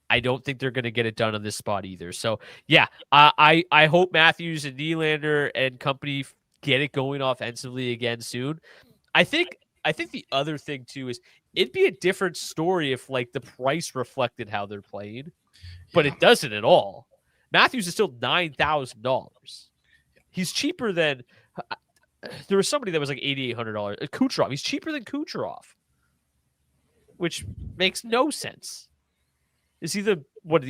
I don't think they're going to get it done on this spot either. So, yeah, I hope Matthews and Nylander and company get it going offensively again soon. I think the other thing, too, is it'd be a different story if, like, the price reflected how they're playing, but it doesn't at all. Matthews is still $9,000. He's cheaper than there was somebody that was like $8,800. Kucherov. He's cheaper than Kucherov, which makes no sense. Is he the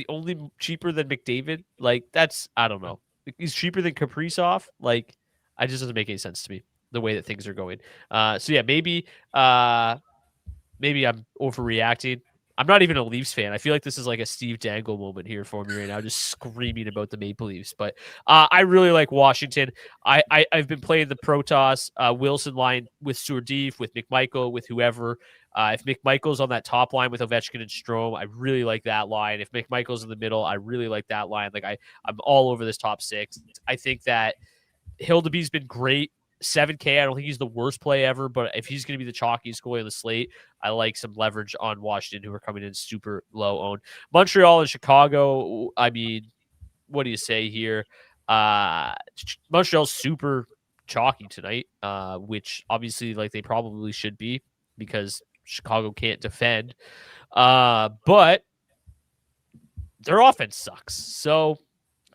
only cheaper than McDavid? Like, that's, I don't know. He's cheaper than Kaprizov. Like, it just doesn't make any sense to me the way that things are going. So yeah, maybe I'm overreacting. I'm not even a Leafs fan. I feel like this is like a Steve Dangle moment here for me right now, just screaming about the Maple Leafs. But I really like Washington. I've been playing the Protoss Wilson line with Sourdif, with McMichael, with whoever. If McMichael's on that top line with Ovechkin and Strome, I really like that line. If McMichael's in the middle, I really like that line. Like, I'm all over this top six. I think that Hildeby's been great. 7K, I don't think he's the worst play ever, but if he's going to be the chalkiest goalie on the slate, I like some leverage on Washington, who are coming in super low owned. Montreal and Chicago, I mean, what do you say here? Montreal's super chalky tonight, which obviously, like, they probably should be because Chicago can't defend. But their offense sucks. So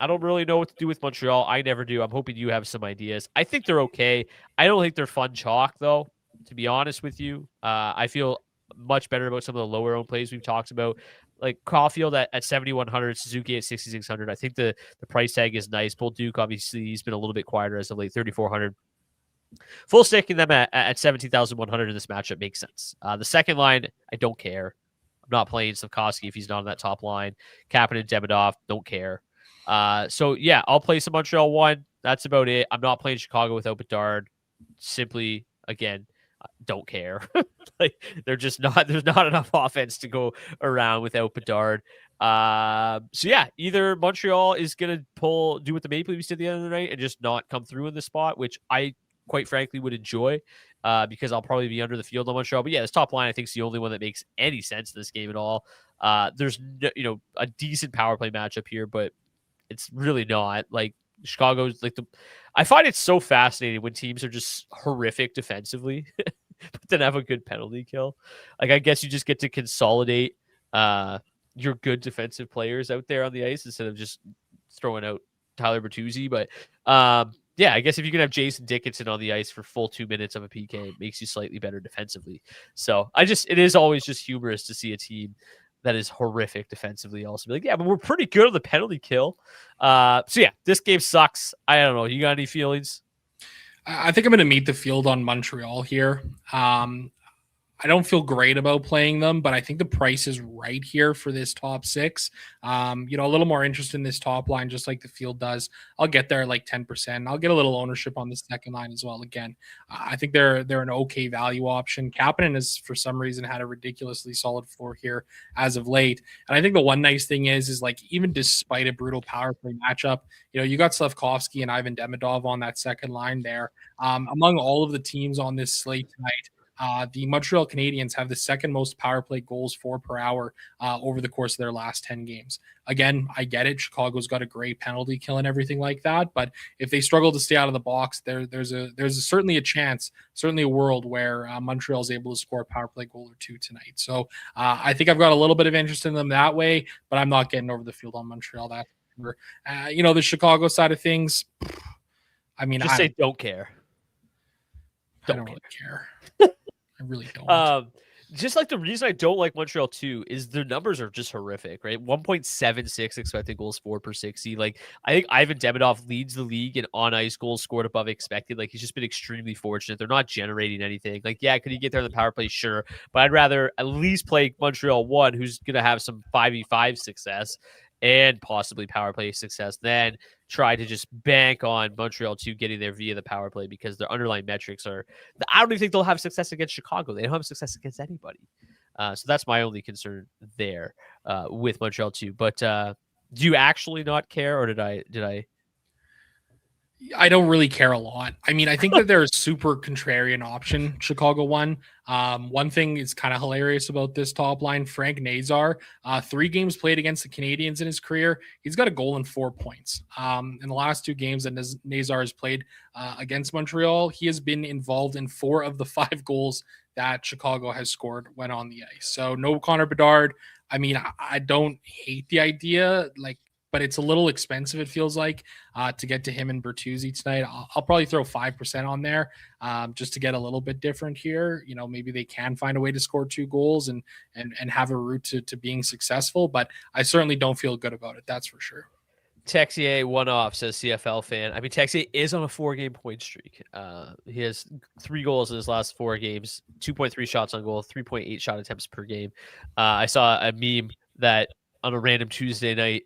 I don't really know what to do with Montreal. I never do. I'm hoping you have some ideas. I think they're okay. I don't think they're fun chalk, though, to be honest with you. I feel much better about some of the lower owned plays we've talked about, like Caulfield at 7,100, Suzuki at 6,600. I think the price tag is nice. Bolduc, obviously, he's been a little bit quieter as of late, 3,400. Full sticking them at 17,100 in this matchup makes sense. The second line, I don't care. I'm not playing Slavkovsky if he's not on that top line. Kapanen, Demidov, don't care. So yeah, I'll play some Montreal one. That's about it. I'm not playing Chicago without Bedard. Simply, again, don't care. Like, there's not enough offense to go around without Bedard. So yeah, either Montreal is gonna do what the Maple Leafs did the other night and just not come through in the spot, which I quite frankly would enjoy, because I'll probably be under the field on Montreal. But yeah, this top line I think is the only one that makes any sense in this game at all. There's a decent power play matchup here, but it's really not. Like, Chicago's like I find it so fascinating when teams are just horrific defensively, but then have a good penalty kill. Like, I guess you just get to consolidate your good defensive players out there on the ice instead of just throwing out Tyler Bertuzzi. But yeah, I guess if you can have Jason Dickinson on the ice for full 2 minutes of a PK, it makes you slightly better defensively. So it is always just humorous to see a team that is horrific defensively also be like, yeah, but we're pretty good on the penalty kill. So yeah, this game sucks. I don't know. You got any feelings? I think I'm going to meet the field on Montreal here. I don't feel great about playing them, but I think the price is right here for this top six. A little more interest in this top line, just like the field does. I'll get there like 10%. I'll get a little ownership on the second line as well. Again, I think they're an okay value option. Kapanen has, for some reason, had a ridiculously solid floor here as of late. And I think the one nice thing is like, even despite a brutal power play matchup, you got Slavkovsky and Ivan Demidov on that second line there. Among all of the teams on this slate tonight, The Montreal Canadiens have the second most power play goals for per hour over the course of their last 10 games. Again, I get it. Chicago's got a great penalty kill and everything like that, but if they struggle to stay out of the box, there's certainly a chance, certainly a world where Montreal is able to score a power play goal or two tonight. So I think I've got a little bit of interest in them that way, but I'm not getting over the field on Montreal. That's the Chicago side of things. I mean, just say don't care. I don't really care. I really don't. Just like the reason I don't like Montreal too is their numbers are just horrific, right? 1.76 expected goals for per 60. Like I think Ivan Demidov leads the league in on ice goals scored above expected. Like he's just been extremely fortunate. They're not generating anything. Like, yeah, could he get there in the power play? Sure. But I'd rather at least play Montreal 1, who's gonna have some 5v5 success and possibly power play success, then try to just bank on Montreal 2 getting there via the power play, because their underlying metrics are, I don't even think they'll have success against Chicago. They don't have success against anybody. So that's my only concern there with Montreal 2. But do you actually not care, or did I? I don't really care a lot. I mean, I think that they're a super contrarian option, Chicago 1. One thing is kind of hilarious about this top line, Frank Nazar, 3 games played against the Canadiens in his career. He's got a goal and 4 points. In the last 2 games that Nazar has played against Montreal, he has been involved in 4 of the 5 goals that Chicago has scored when on the ice. So no Connor Bedard. I mean, I don't hate the idea, but it's a little expensive, it feels like, to get to him and Bertuzzi tonight. I'll probably throw 5% on there just to get a little bit different here. Maybe they can find a way to score 2 goals and have a route to being successful, but I certainly don't feel good about it. That's for sure. Texier one-off, says CFL fan. I mean, Texier is on a 4-game point streak. He has 3 goals in his last 4 games, 2.3 shots on goal, 3.8 shot attempts per game. I saw a meme that on a random Tuesday night,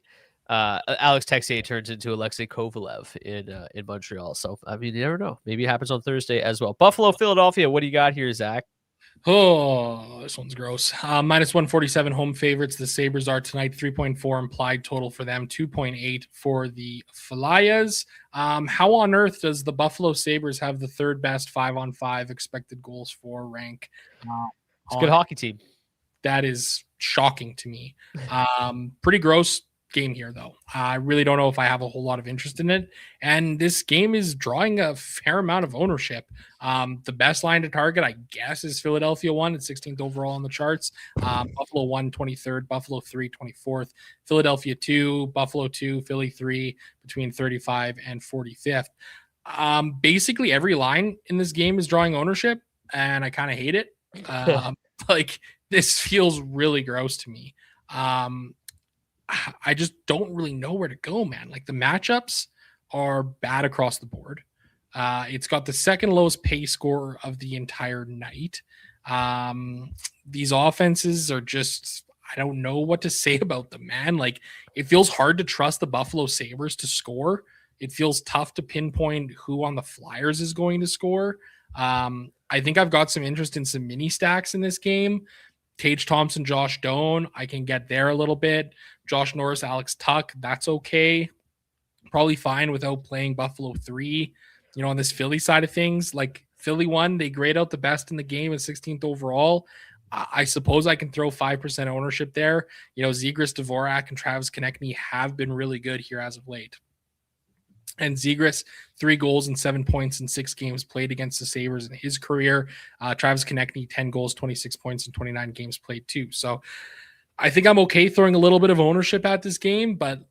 Alex Texier turns into Alexei Kovalev in Montreal. So, I mean, you never know. Maybe it happens on Thursday as well. Buffalo, Philadelphia. What do you got here, Zach? Oh, this one's gross. Minus 147 home favorites. The Sabres are tonight. 3.4 implied total for them. 2.8 for the Flyers. How on earth does the Buffalo Sabres have the 3rd best 5-on-5 expected goals for rank? It's a good hockey team. That is shocking to me. Pretty gross game here, though. I really don't know if I have a whole lot of interest in it. And this game is drawing a fair amount of ownership. The best line to target, I guess, is Philadelphia 1 at 16th overall on the charts. Buffalo 1, 23rd. Buffalo 3, 24th. Philadelphia 2, Buffalo 2, Philly 3, between 35 and 45th. Basically, every line in this game is drawing ownership, and I kind of hate it. This feels really gross to me. I just don't really know where to go, man. Like, the matchups are bad across the board. It's got the 2nd lowest pace score of the entire night. These offenses are just, I don't know what to say about them, man. Like, it feels hard to trust the Buffalo Sabres to score. It feels tough to pinpoint who on the Flyers is going to score. I think I've got some interest in some mini stacks in this game. Tage Thompson, Josh Doan, I can get there a little bit. Josh Norris, Alex Tuck, that's okay. Probably fine without playing Buffalo 3. On this Philly side of things, like Philly 1, they grade out the best in the game at 16th overall. I suppose I can throw 5% ownership there. Zegras, Dvorak, and Travis Konechny have been really good here as of late. And Zegras, 3 goals and 7 points in 6 games played against the Sabres in his career. Travis Konechny, 10 goals, 26 points in 29 games played too. So I think I'm okay throwing a little bit of ownership at this game, but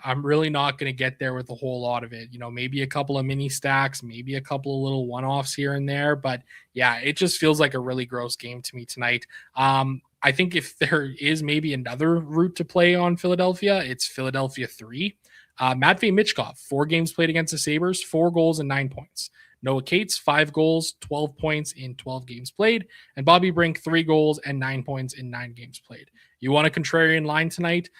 I'm really not going to get there with a whole lot of it. Maybe a couple of mini stacks, maybe a couple of little one-offs here and there. But yeah, it just feels like a really gross game to me tonight. I think if there is maybe another route to play on Philadelphia, it's Philadelphia 3. Matvei Michkov, 4 games played against the Sabres, 4 goals and 9 points. Noah Cates, 5 goals, 12 points in 12 games played. And Bobby Brink, 3 goals and 9 points in 9 games played. You want a contrarian line tonight?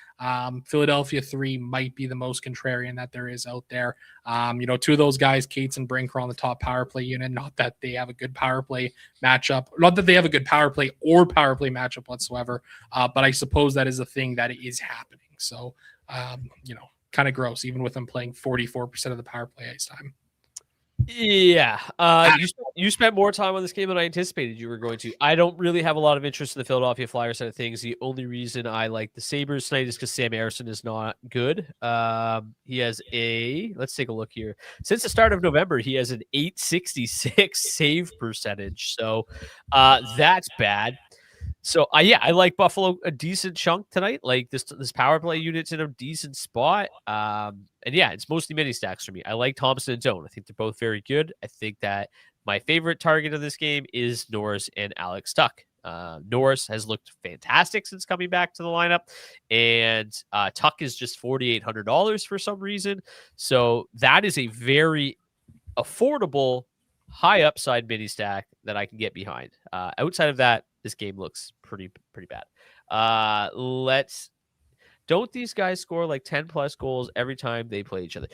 Philadelphia 3 might be the most contrarian that there is out there. 2 of those guys, Cates and Brink, are on the top power play unit. Not that they have a good power play matchup. Not that they have a good power play or power play matchup whatsoever. But I suppose that is a thing that is happening. So, kind of gross, even with them playing 44% of the power play ice time. Yeah. You spent more time on this game than I anticipated you were going to. I don't really have a lot of interest in the Philadelphia Flyers side of things. The only reason I like the Sabres tonight is because Sam Ersson is not good. He has let's take a look here. Since the start of November, he has an 866 save percentage. So that's bad. So yeah, I like Buffalo a decent chunk tonight. Like this power play unit's in a decent spot. And yeah, it's mostly mini stacks for me. I like Thompson and Zone. I think they're both very good. I think that my favorite target of this game is Norris and Alex Tuck. Norris has looked fantastic since coming back to the lineup, and Tuck is just $4,800 for some reason. So that is a very affordable, high upside mini stack that I can get behind. Outside of that, this game looks pretty bad. Don't these guys score like 10 plus goals every time they play each other?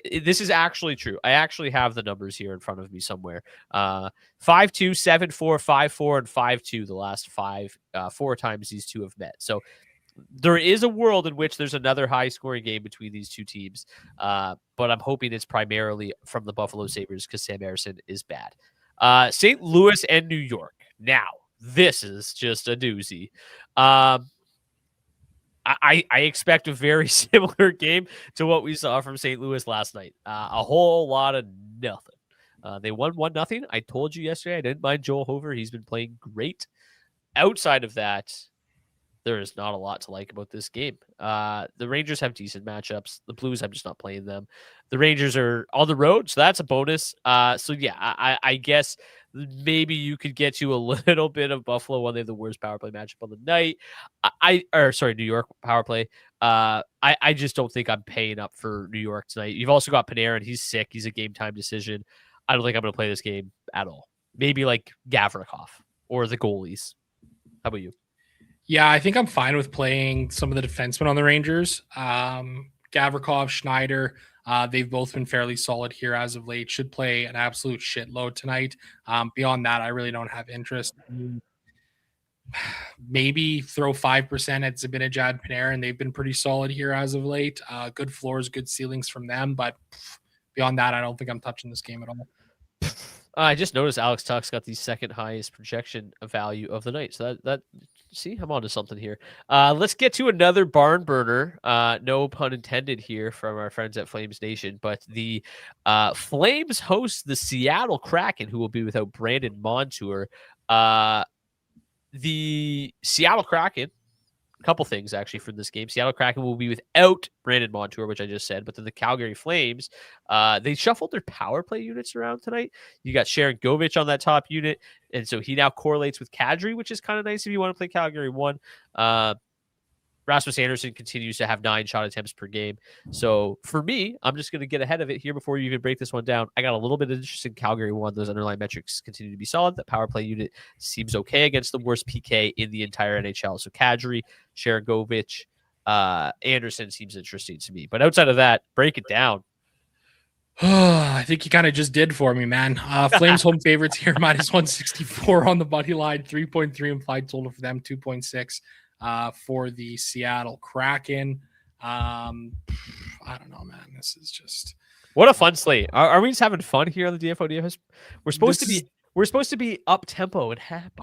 This is actually true. I actually have the numbers here in front of me somewhere. 5-2, 7-4, 5-4, and 5-2 the last four times these two have met. So there is a world in which there's another high scoring game between these two teams. But I'm hoping it's primarily from the Buffalo Sabres because Sam Ersson is bad. St. Louis and New York. Now, this is just a doozy. I expect a very similar game to what we saw from St. Louis last night. A whole lot of nothing. They won 1-0. I told you yesterday I didn't mind Joel Hover. He's been playing great. Outside of that, there is not a lot to like about this game. The Rangers have decent matchups. The Blues, I'm just not playing them. The Rangers are on the road, so that's a bonus. So yeah, I guess maybe you could get to a little bit of Buffalo when they have the worst power play matchup on the night. New York power play. I just don't think I'm paying up for New York tonight. You've also got Panarin. He's sick. He's a game time decision. I don't think I'm going to play this game at all. Maybe like Gavrikov or the goalies. How about you? Yeah, I think I'm fine with playing some of the defensemen on the Rangers. Gavrikov, Schneider, they've both been fairly solid here as of late. Should play an absolute shitload tonight. Beyond that, I really don't have interest. Maybe throw 5% at Zibanejad, Panarin. They've been pretty solid here as of late. Good floors, good ceilings from them. But beyond that, I don't think I'm touching this game at all. I just noticed Alex Tuck's got the second highest projection value of the night. So that see, I'm onto something here. Let's get to another barn burner. No pun intended here from our friends at Flames Nation, but the Flames host the Seattle Kraken, who will be without Brandon Montour. The Seattle Kraken, a couple things actually from this game. Seattle Kraken will be without Brandon Montour, which I just said, but then the Calgary Flames, they shuffled their power play units around tonight. You got Sharon Govich on that top unit, and so he now correlates with Kadri, which is kind of nice if you want to play Calgary 1. Rasmus Anderson continues to have 9 shot attempts per game. So for me, I'm just going to get ahead of it here before you even break this one down. I got a little bit of interest in Calgary 1. Those underlying metrics continue to be solid. The power play unit seems okay against the worst PK in the entire NHL. So Kadri, Sharangovich, Anderson seems interesting to me. But outside of that, break it down. I think you kind of just did for me, man. Flames home favorites here, minus 164 on the money line, 3.3 implied total for them, 2.6. For the Seattle Kraken. I don't know, man. This is just what a fun slate. Are we just having fun here on the DFS? We're supposed to be up tempo and happy.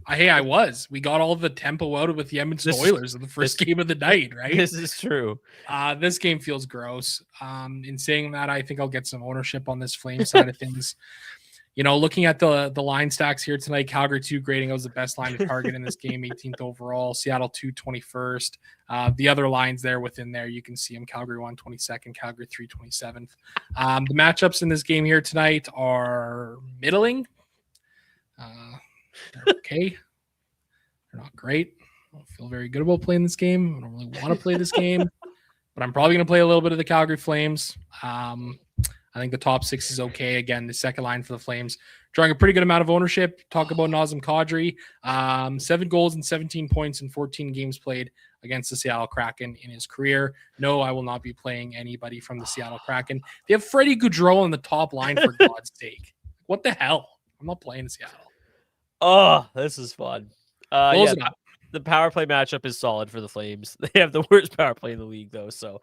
Hey, I was. We got all the tempo out with the Edmonton Oilers in the first game of the night, right? This is true. This game feels gross. In saying that, I think I'll get some ownership on this Flame side of things. You know, looking at the line stacks here tonight, Calgary 2 grading was the best line to target in this game, 18th overall. Seattle 2, 21st. The other lines there within there, you can see them. Calgary 1, 22nd. Calgary 3, 27th. The matchups in this game here tonight are middling. They're okay. They're not great. I don't feel very good about playing this game. I don't really want to play this game, but I'm probably going to play a little bit of the Calgary Flames. I think the top 6 is okay. Again, the second line for the Flames, drawing a pretty good amount of ownership. Talk about Nazem Kadri, 7 goals and 17 points in 14 games played against the Seattle Kraken in his career. No, I will not be playing anybody from the Seattle Kraken. They have Freddie Gaudreau on the top line, for God's sake. What the hell? I'm not playing Seattle. Oh, this is fun. The power play matchup is solid for the Flames. They have the worst power play in the league, though. So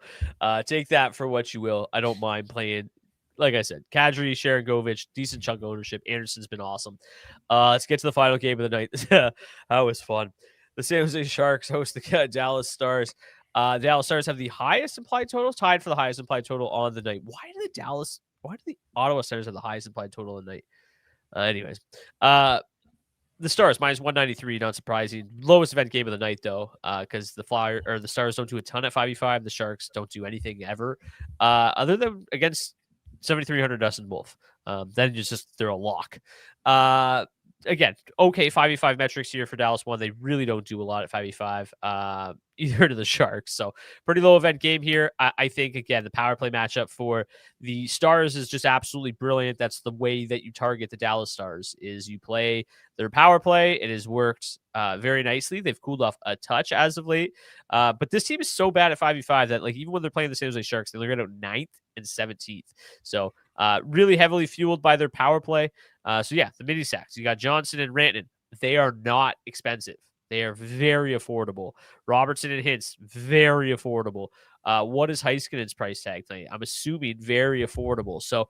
take that for what you will. I don't mind playing like I said, Kadri, Sharangovich, decent chunk ownership. Anderson's been awesome. Let's get to the final game of the night. That was fun. The San Jose Sharks host the Dallas Stars. Dallas Stars have the highest implied totals, tied for the highest implied total on the night. Why do the Ottawa Stars have the highest implied total on the night? Anyways, the Stars minus 193, not surprising. Lowest event game of the night though, because the Stars don't do a ton at 5v5. The Sharks don't do anything ever, other than against 7,300 Dustin Wolf. Then they're a lock. Again, okay, 5v5 metrics here for Dallas one. They really don't do a lot at 5v5, either to the Sharks. So pretty low event game here. I think, again, the power play matchup for the Stars is just absolutely brilliant. That's the way that you target the Dallas Stars, is you play their power play. It has worked very nicely. They've cooled off a touch as of late. But this team is so bad at 5v5 that, like, even when they're playing the San Jose Sharks, they're going out 9th and 17th. So really heavily fueled by their power play. So yeah, the mini sacks. You got Johnson and Rantanen. They are not expensive. They are very affordable. Robertson and Hintz, very affordable. What is Heiskanen's price tag tonight? I'm assuming very affordable. So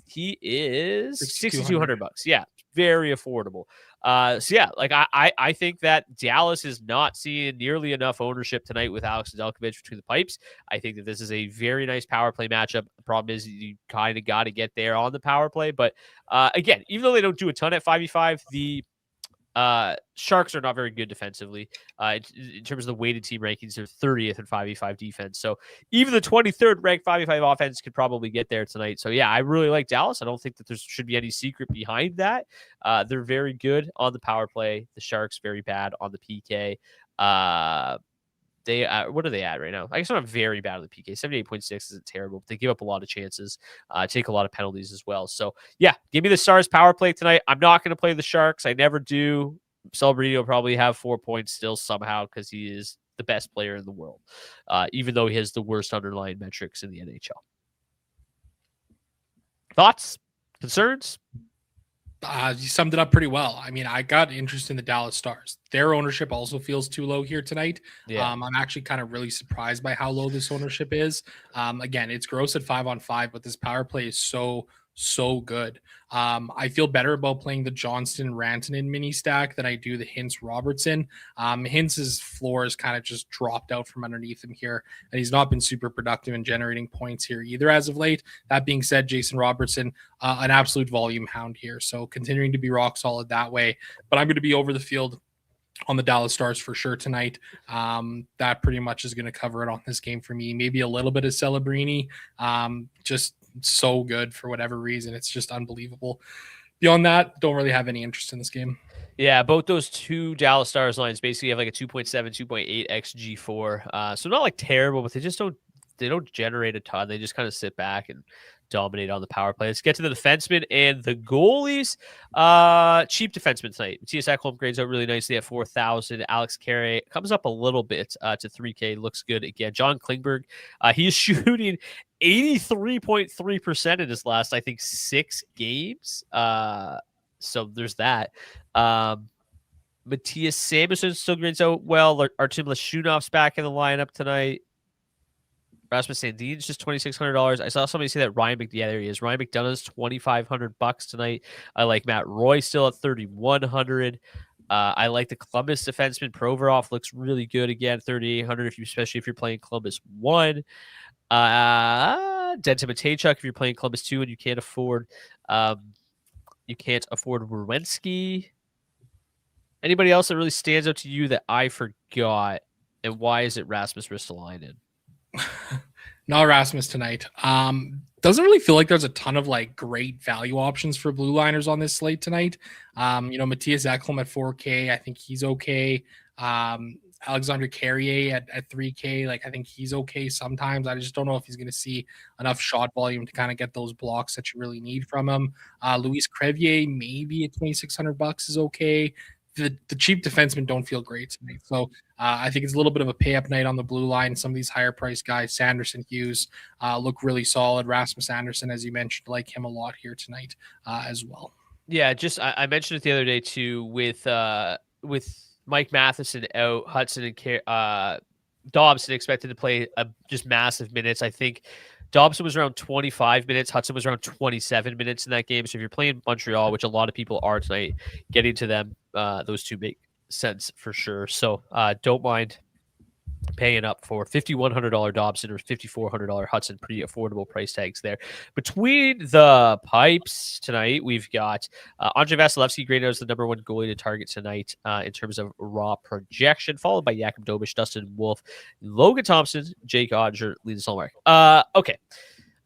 he is $6,200. Yeah, very affordable. So yeah, like I think that Dallas is not seeing nearly enough ownership tonight with Alex Nedeljkovic between the pipes. I think that this is a very nice power play matchup. The problem is you kind of got to get there on the power play. But again, even though they don't do a ton at 5v5, the Sharks are not very good defensively. In terms of the weighted team rankings, they're 30th in 5v5 defense. So even the 23rd ranked 5v5 offense could probably get there tonight. So yeah, I really like Dallas. I don't think that there should be any secret behind that. They're very good on the power play. The Sharks very bad on the PK. What are they at right now? I guess they're not very bad on the PK. 78.6 isn't terrible, but they give up a lot of chances, take a lot of penalties as well. So yeah, give me the Stars power play tonight. I'm not going to play the Sharks. I never do. Celebrini will probably have 4 points still somehow because he is the best player in the world, even though he has the worst underlying metrics in the NHL. Thoughts? Concerns? You summed it up pretty well. I mean, I got interest in the Dallas Stars. Their ownership also feels too low here tonight. Yeah. I'm actually kind of really surprised by how low this ownership is. Again, it's gross at 5-on-5, but this power play is so good. I feel better about playing the Johnston Rantanen mini stack than I do the Hintz Robertson. Hintz's floor has kind of just dropped out from underneath him here, and he's not been super productive in generating points here either as of late. That being said, Jason Robertson, an absolute volume hound here, so continuing to be rock solid that way. But I'm going to be over the field on the Dallas Stars for sure tonight. That pretty much is going to cover it on this game for me. Maybe a little bit of Celebrini, just so good for whatever reason. It's just unbelievable. Beyond that, don't really have any interest in this game. Yeah, both those two Dallas Stars lines basically have like a 2.7, 2.8 xG4. So not like terrible, but they don't generate a ton. They just kind of sit back and dominate on the power play. Let's get to the defensemen and the goalies. Cheap defensemen tonight. Matthias Ekholm grades out really nicely at 4,000. Alex Carey comes up a little bit to 3K. Looks good again. John Klingberg, he is shooting 83.3% in his last, I think, 6 games. So there's that. Matthias Samuelsson still grades out well. Artem Lashunov's back in the lineup tonight. Rasmus Sandin's just $2,600. I saw somebody say that Ryan there he is. Ryan McDonough's $2,500 tonight. I like Matt Roy still at $3,100. I like the Columbus defenseman. Provorov looks really good again, $3,800. Especially if you're playing Columbus 1. Denton Mateychuk if you're playing Columbus 2 and you can't afford Werenski. Anybody else that really stands out to you that I forgot? And why is it Rasmus Ristolainen? Not Rasmus tonight. Doesn't really feel like there's a ton of like great value options for blue liners on this slate tonight. Matthias Ekholm at 4K, I think he's okay. Alexander Carrier at 3K, like I think he's okay sometimes. I just don't know if he's going to see enough shot volume to kind of get those blocks that you really need from him. Luis Crevier maybe at $2,600 is okay. The cheap defensemen don't feel great to me. So I think it's a little bit of a pay-up night on the blue line. Some of these higher-priced guys, Sanderson, Hughes, look really solid. Rasmus Anderson, as you mentioned, like him a lot here tonight as well. Yeah, just I mentioned it the other day too with Mike Matheson out, Hudson and Dobson expected to play just massive minutes. I think Dobson was around 25 minutes. Hudson was around 27 minutes in that game. So if you're playing Montreal, which a lot of people are tonight, getting to them, those two make sense for sure. So don't mind paying up for $5,100 Dobson or $5,400 Hudson. Pretty affordable price tags there. Between the pipes tonight, we've got Andrei Vasilevsky, graded as the number one goalie to target tonight in terms of raw projection, followed by Jakub Dobeš, Dustin Wolf, Logan Thompson, Jake Odger, Linus Ullmark. Okay.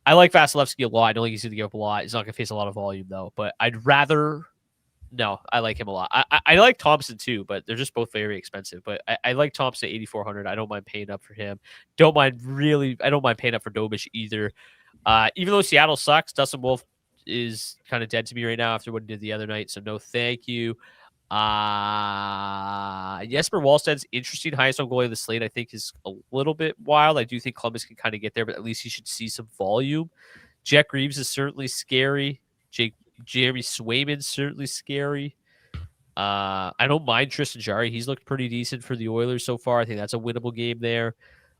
I like Vasilevsky a lot. I don't think he's going to give up a lot. He's not going to face a lot of volume, though. But I'd rather... No, I like him a lot. I like Thompson too, but they're just both very expensive. But I like Thompson at 8,400. I don't mind paying up for him. I don't mind paying up for Dobeš either. Even though Seattle sucks, Dustin Wolf is kind of dead to me right now after what he did the other night. So no, thank you. Jesper Wallsted's interesting. Highest on goalie of the slate, I think, is a little bit wild. I do think Columbus can kind of get there, but at least he should see some volume. Jack Reeves is certainly scary. Jeremy Swayman's certainly scary. I don't mind Tristan Jarry. He's looked pretty decent for the Oilers so far. I think that's a winnable game there.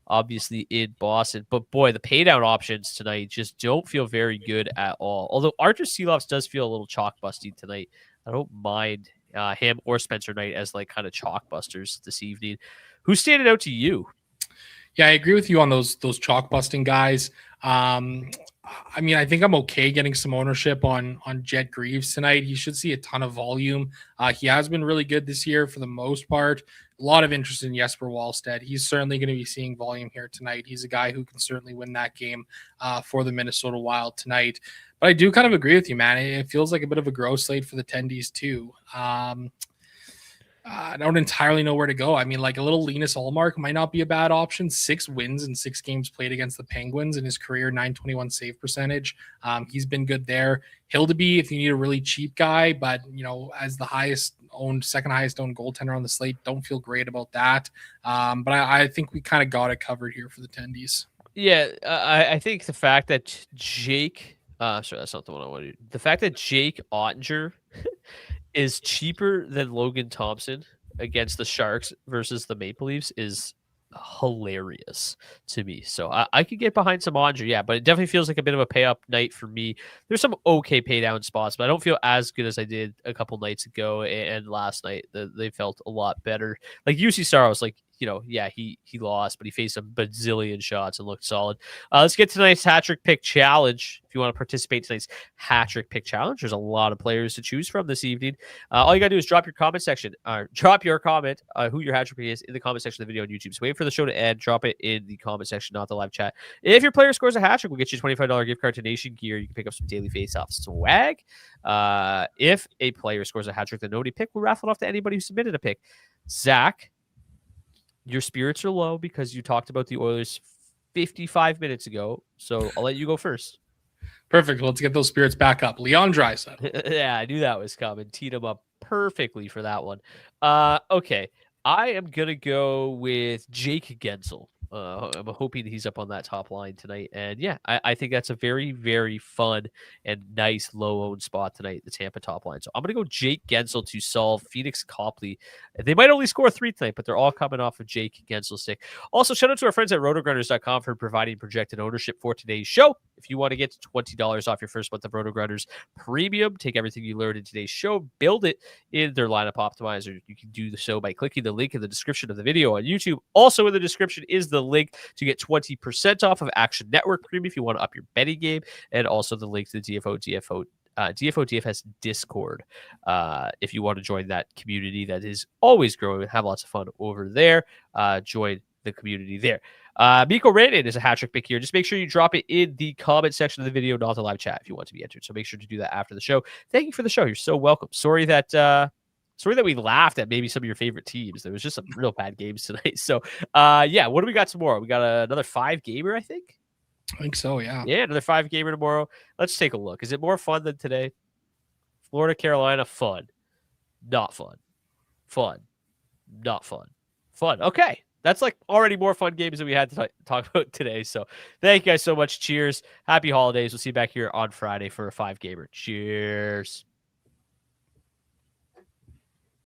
Obviously in Boston. But boy, the paydown options tonight just don't feel very good at all. Although Arthur Seeloff's does feel a little chalk busty tonight. I don't mind him or Spencer Knight as like kind of chalk busters this evening. Who's standing out to you? Yeah, I agree with you on those chalk busting guys. I mean, I think I'm okay getting some ownership on Jet Greaves tonight. He should see a ton of volume. He has been really good this year for the most part. A lot of interest in Jesper Wallstedt. He's certainly going to be seeing volume here tonight. He's a guy who can certainly win that game for the Minnesota Wild tonight. But I do kind of agree with you, man. It feels like a bit of a growth slate for the tendies too. I don't entirely know where to go. I mean, like a little Linus Ullmark might not be a bad option. 6 wins in 6 games played against the Penguins in his career, .921 save percentage. He's been good there. Hildeby, if you need a really cheap guy, but as the second highest owned goaltender on the slate, don't feel great about that. But I think we kind of got it covered here for the tendies. Yeah, I think the fact that Jake, sorry, that's not the one I wanted. The fact that Jake Ottinger is cheaper than Logan Thompson against the Sharks versus the Maple Leafs is hilarious to me. So I could get behind some Ottinger, yeah, but it definitely feels like a bit of a pay up night for me. There's some okay pay down spots, but I don't feel as good as I did a couple nights ago and last night. They felt a lot better. Like UC Star was like, yeah, he lost, but he faced a bazillion shots and looked solid. Let's get to tonight's hat trick pick challenge. If you want to participate in tonight's hat trick pick challenge, there's a lot of players to choose from this evening. All you got to do is drop your comment section, drop your comment, who your hat trick pick is in the comment section of the video on YouTube. So wait for the show to end, drop it in the comment section, not the live chat. If your player scores a hat trick, we'll get you a $25 gift card to Nation Gear. You can pick up some daily face-off swag. If a player scores a hat trick that nobody picked, we'll raffle it off to anybody who submitted a pick. Zach, your spirits are low because you talked about the Oilers 55 minutes ago. So I'll let you go first. Perfect. Let's get those spirits back up. Leon Draisaitl. Yeah, I knew that was coming. Teed him up perfectly for that one. Okay. I am going to go with Jake Gensel. I'm hoping he's up on that top line tonight. And yeah, I think that's a very, very fun and nice low-owned spot tonight, the Tampa top line. So I'm going to go Jake Gensel to solve Phoenix Copley. They might only score 3 tonight, but they're all coming off of Jake Gensel's stick. Also, shout out to our friends at rotogrunners.com for providing projected ownership for today's show. If you want to get $20 off your first month of RotoGrunners Premium, take everything you learned in today's show, build it in their lineup optimizer. You can do so by clicking the link in the description of the video on YouTube. Also in the description is the link to get 20% off of Action Network Premium if you want to up your betting game, and also the link to the DFO DFS Discord if you want to join that community that is always growing and have lots of fun over there. Join the community there. Mikko Rantanen is a hat trick pick here. Just make sure you drop it in the comment section of the video, not the live chat, if you want to be entered. So make sure to do that after the show. Thank you for the show. You're so welcome. Sorry that we laughed at maybe some of your favorite teams. There was just some real bad games tonight. So yeah, what do we got tomorrow? We got another 5-gamer, I think. I think so, yeah. Yeah, another 5-gamer tomorrow. Let's take a look. Is it more fun than today? Florida, Carolina, fun. Not fun. Fun. Not fun. Fun. Okay. That's like already more fun games than we had to talk about today. So thank you guys so much. Cheers. Happy holidays. We'll see you back here on Friday for a 5-gamer. Cheers.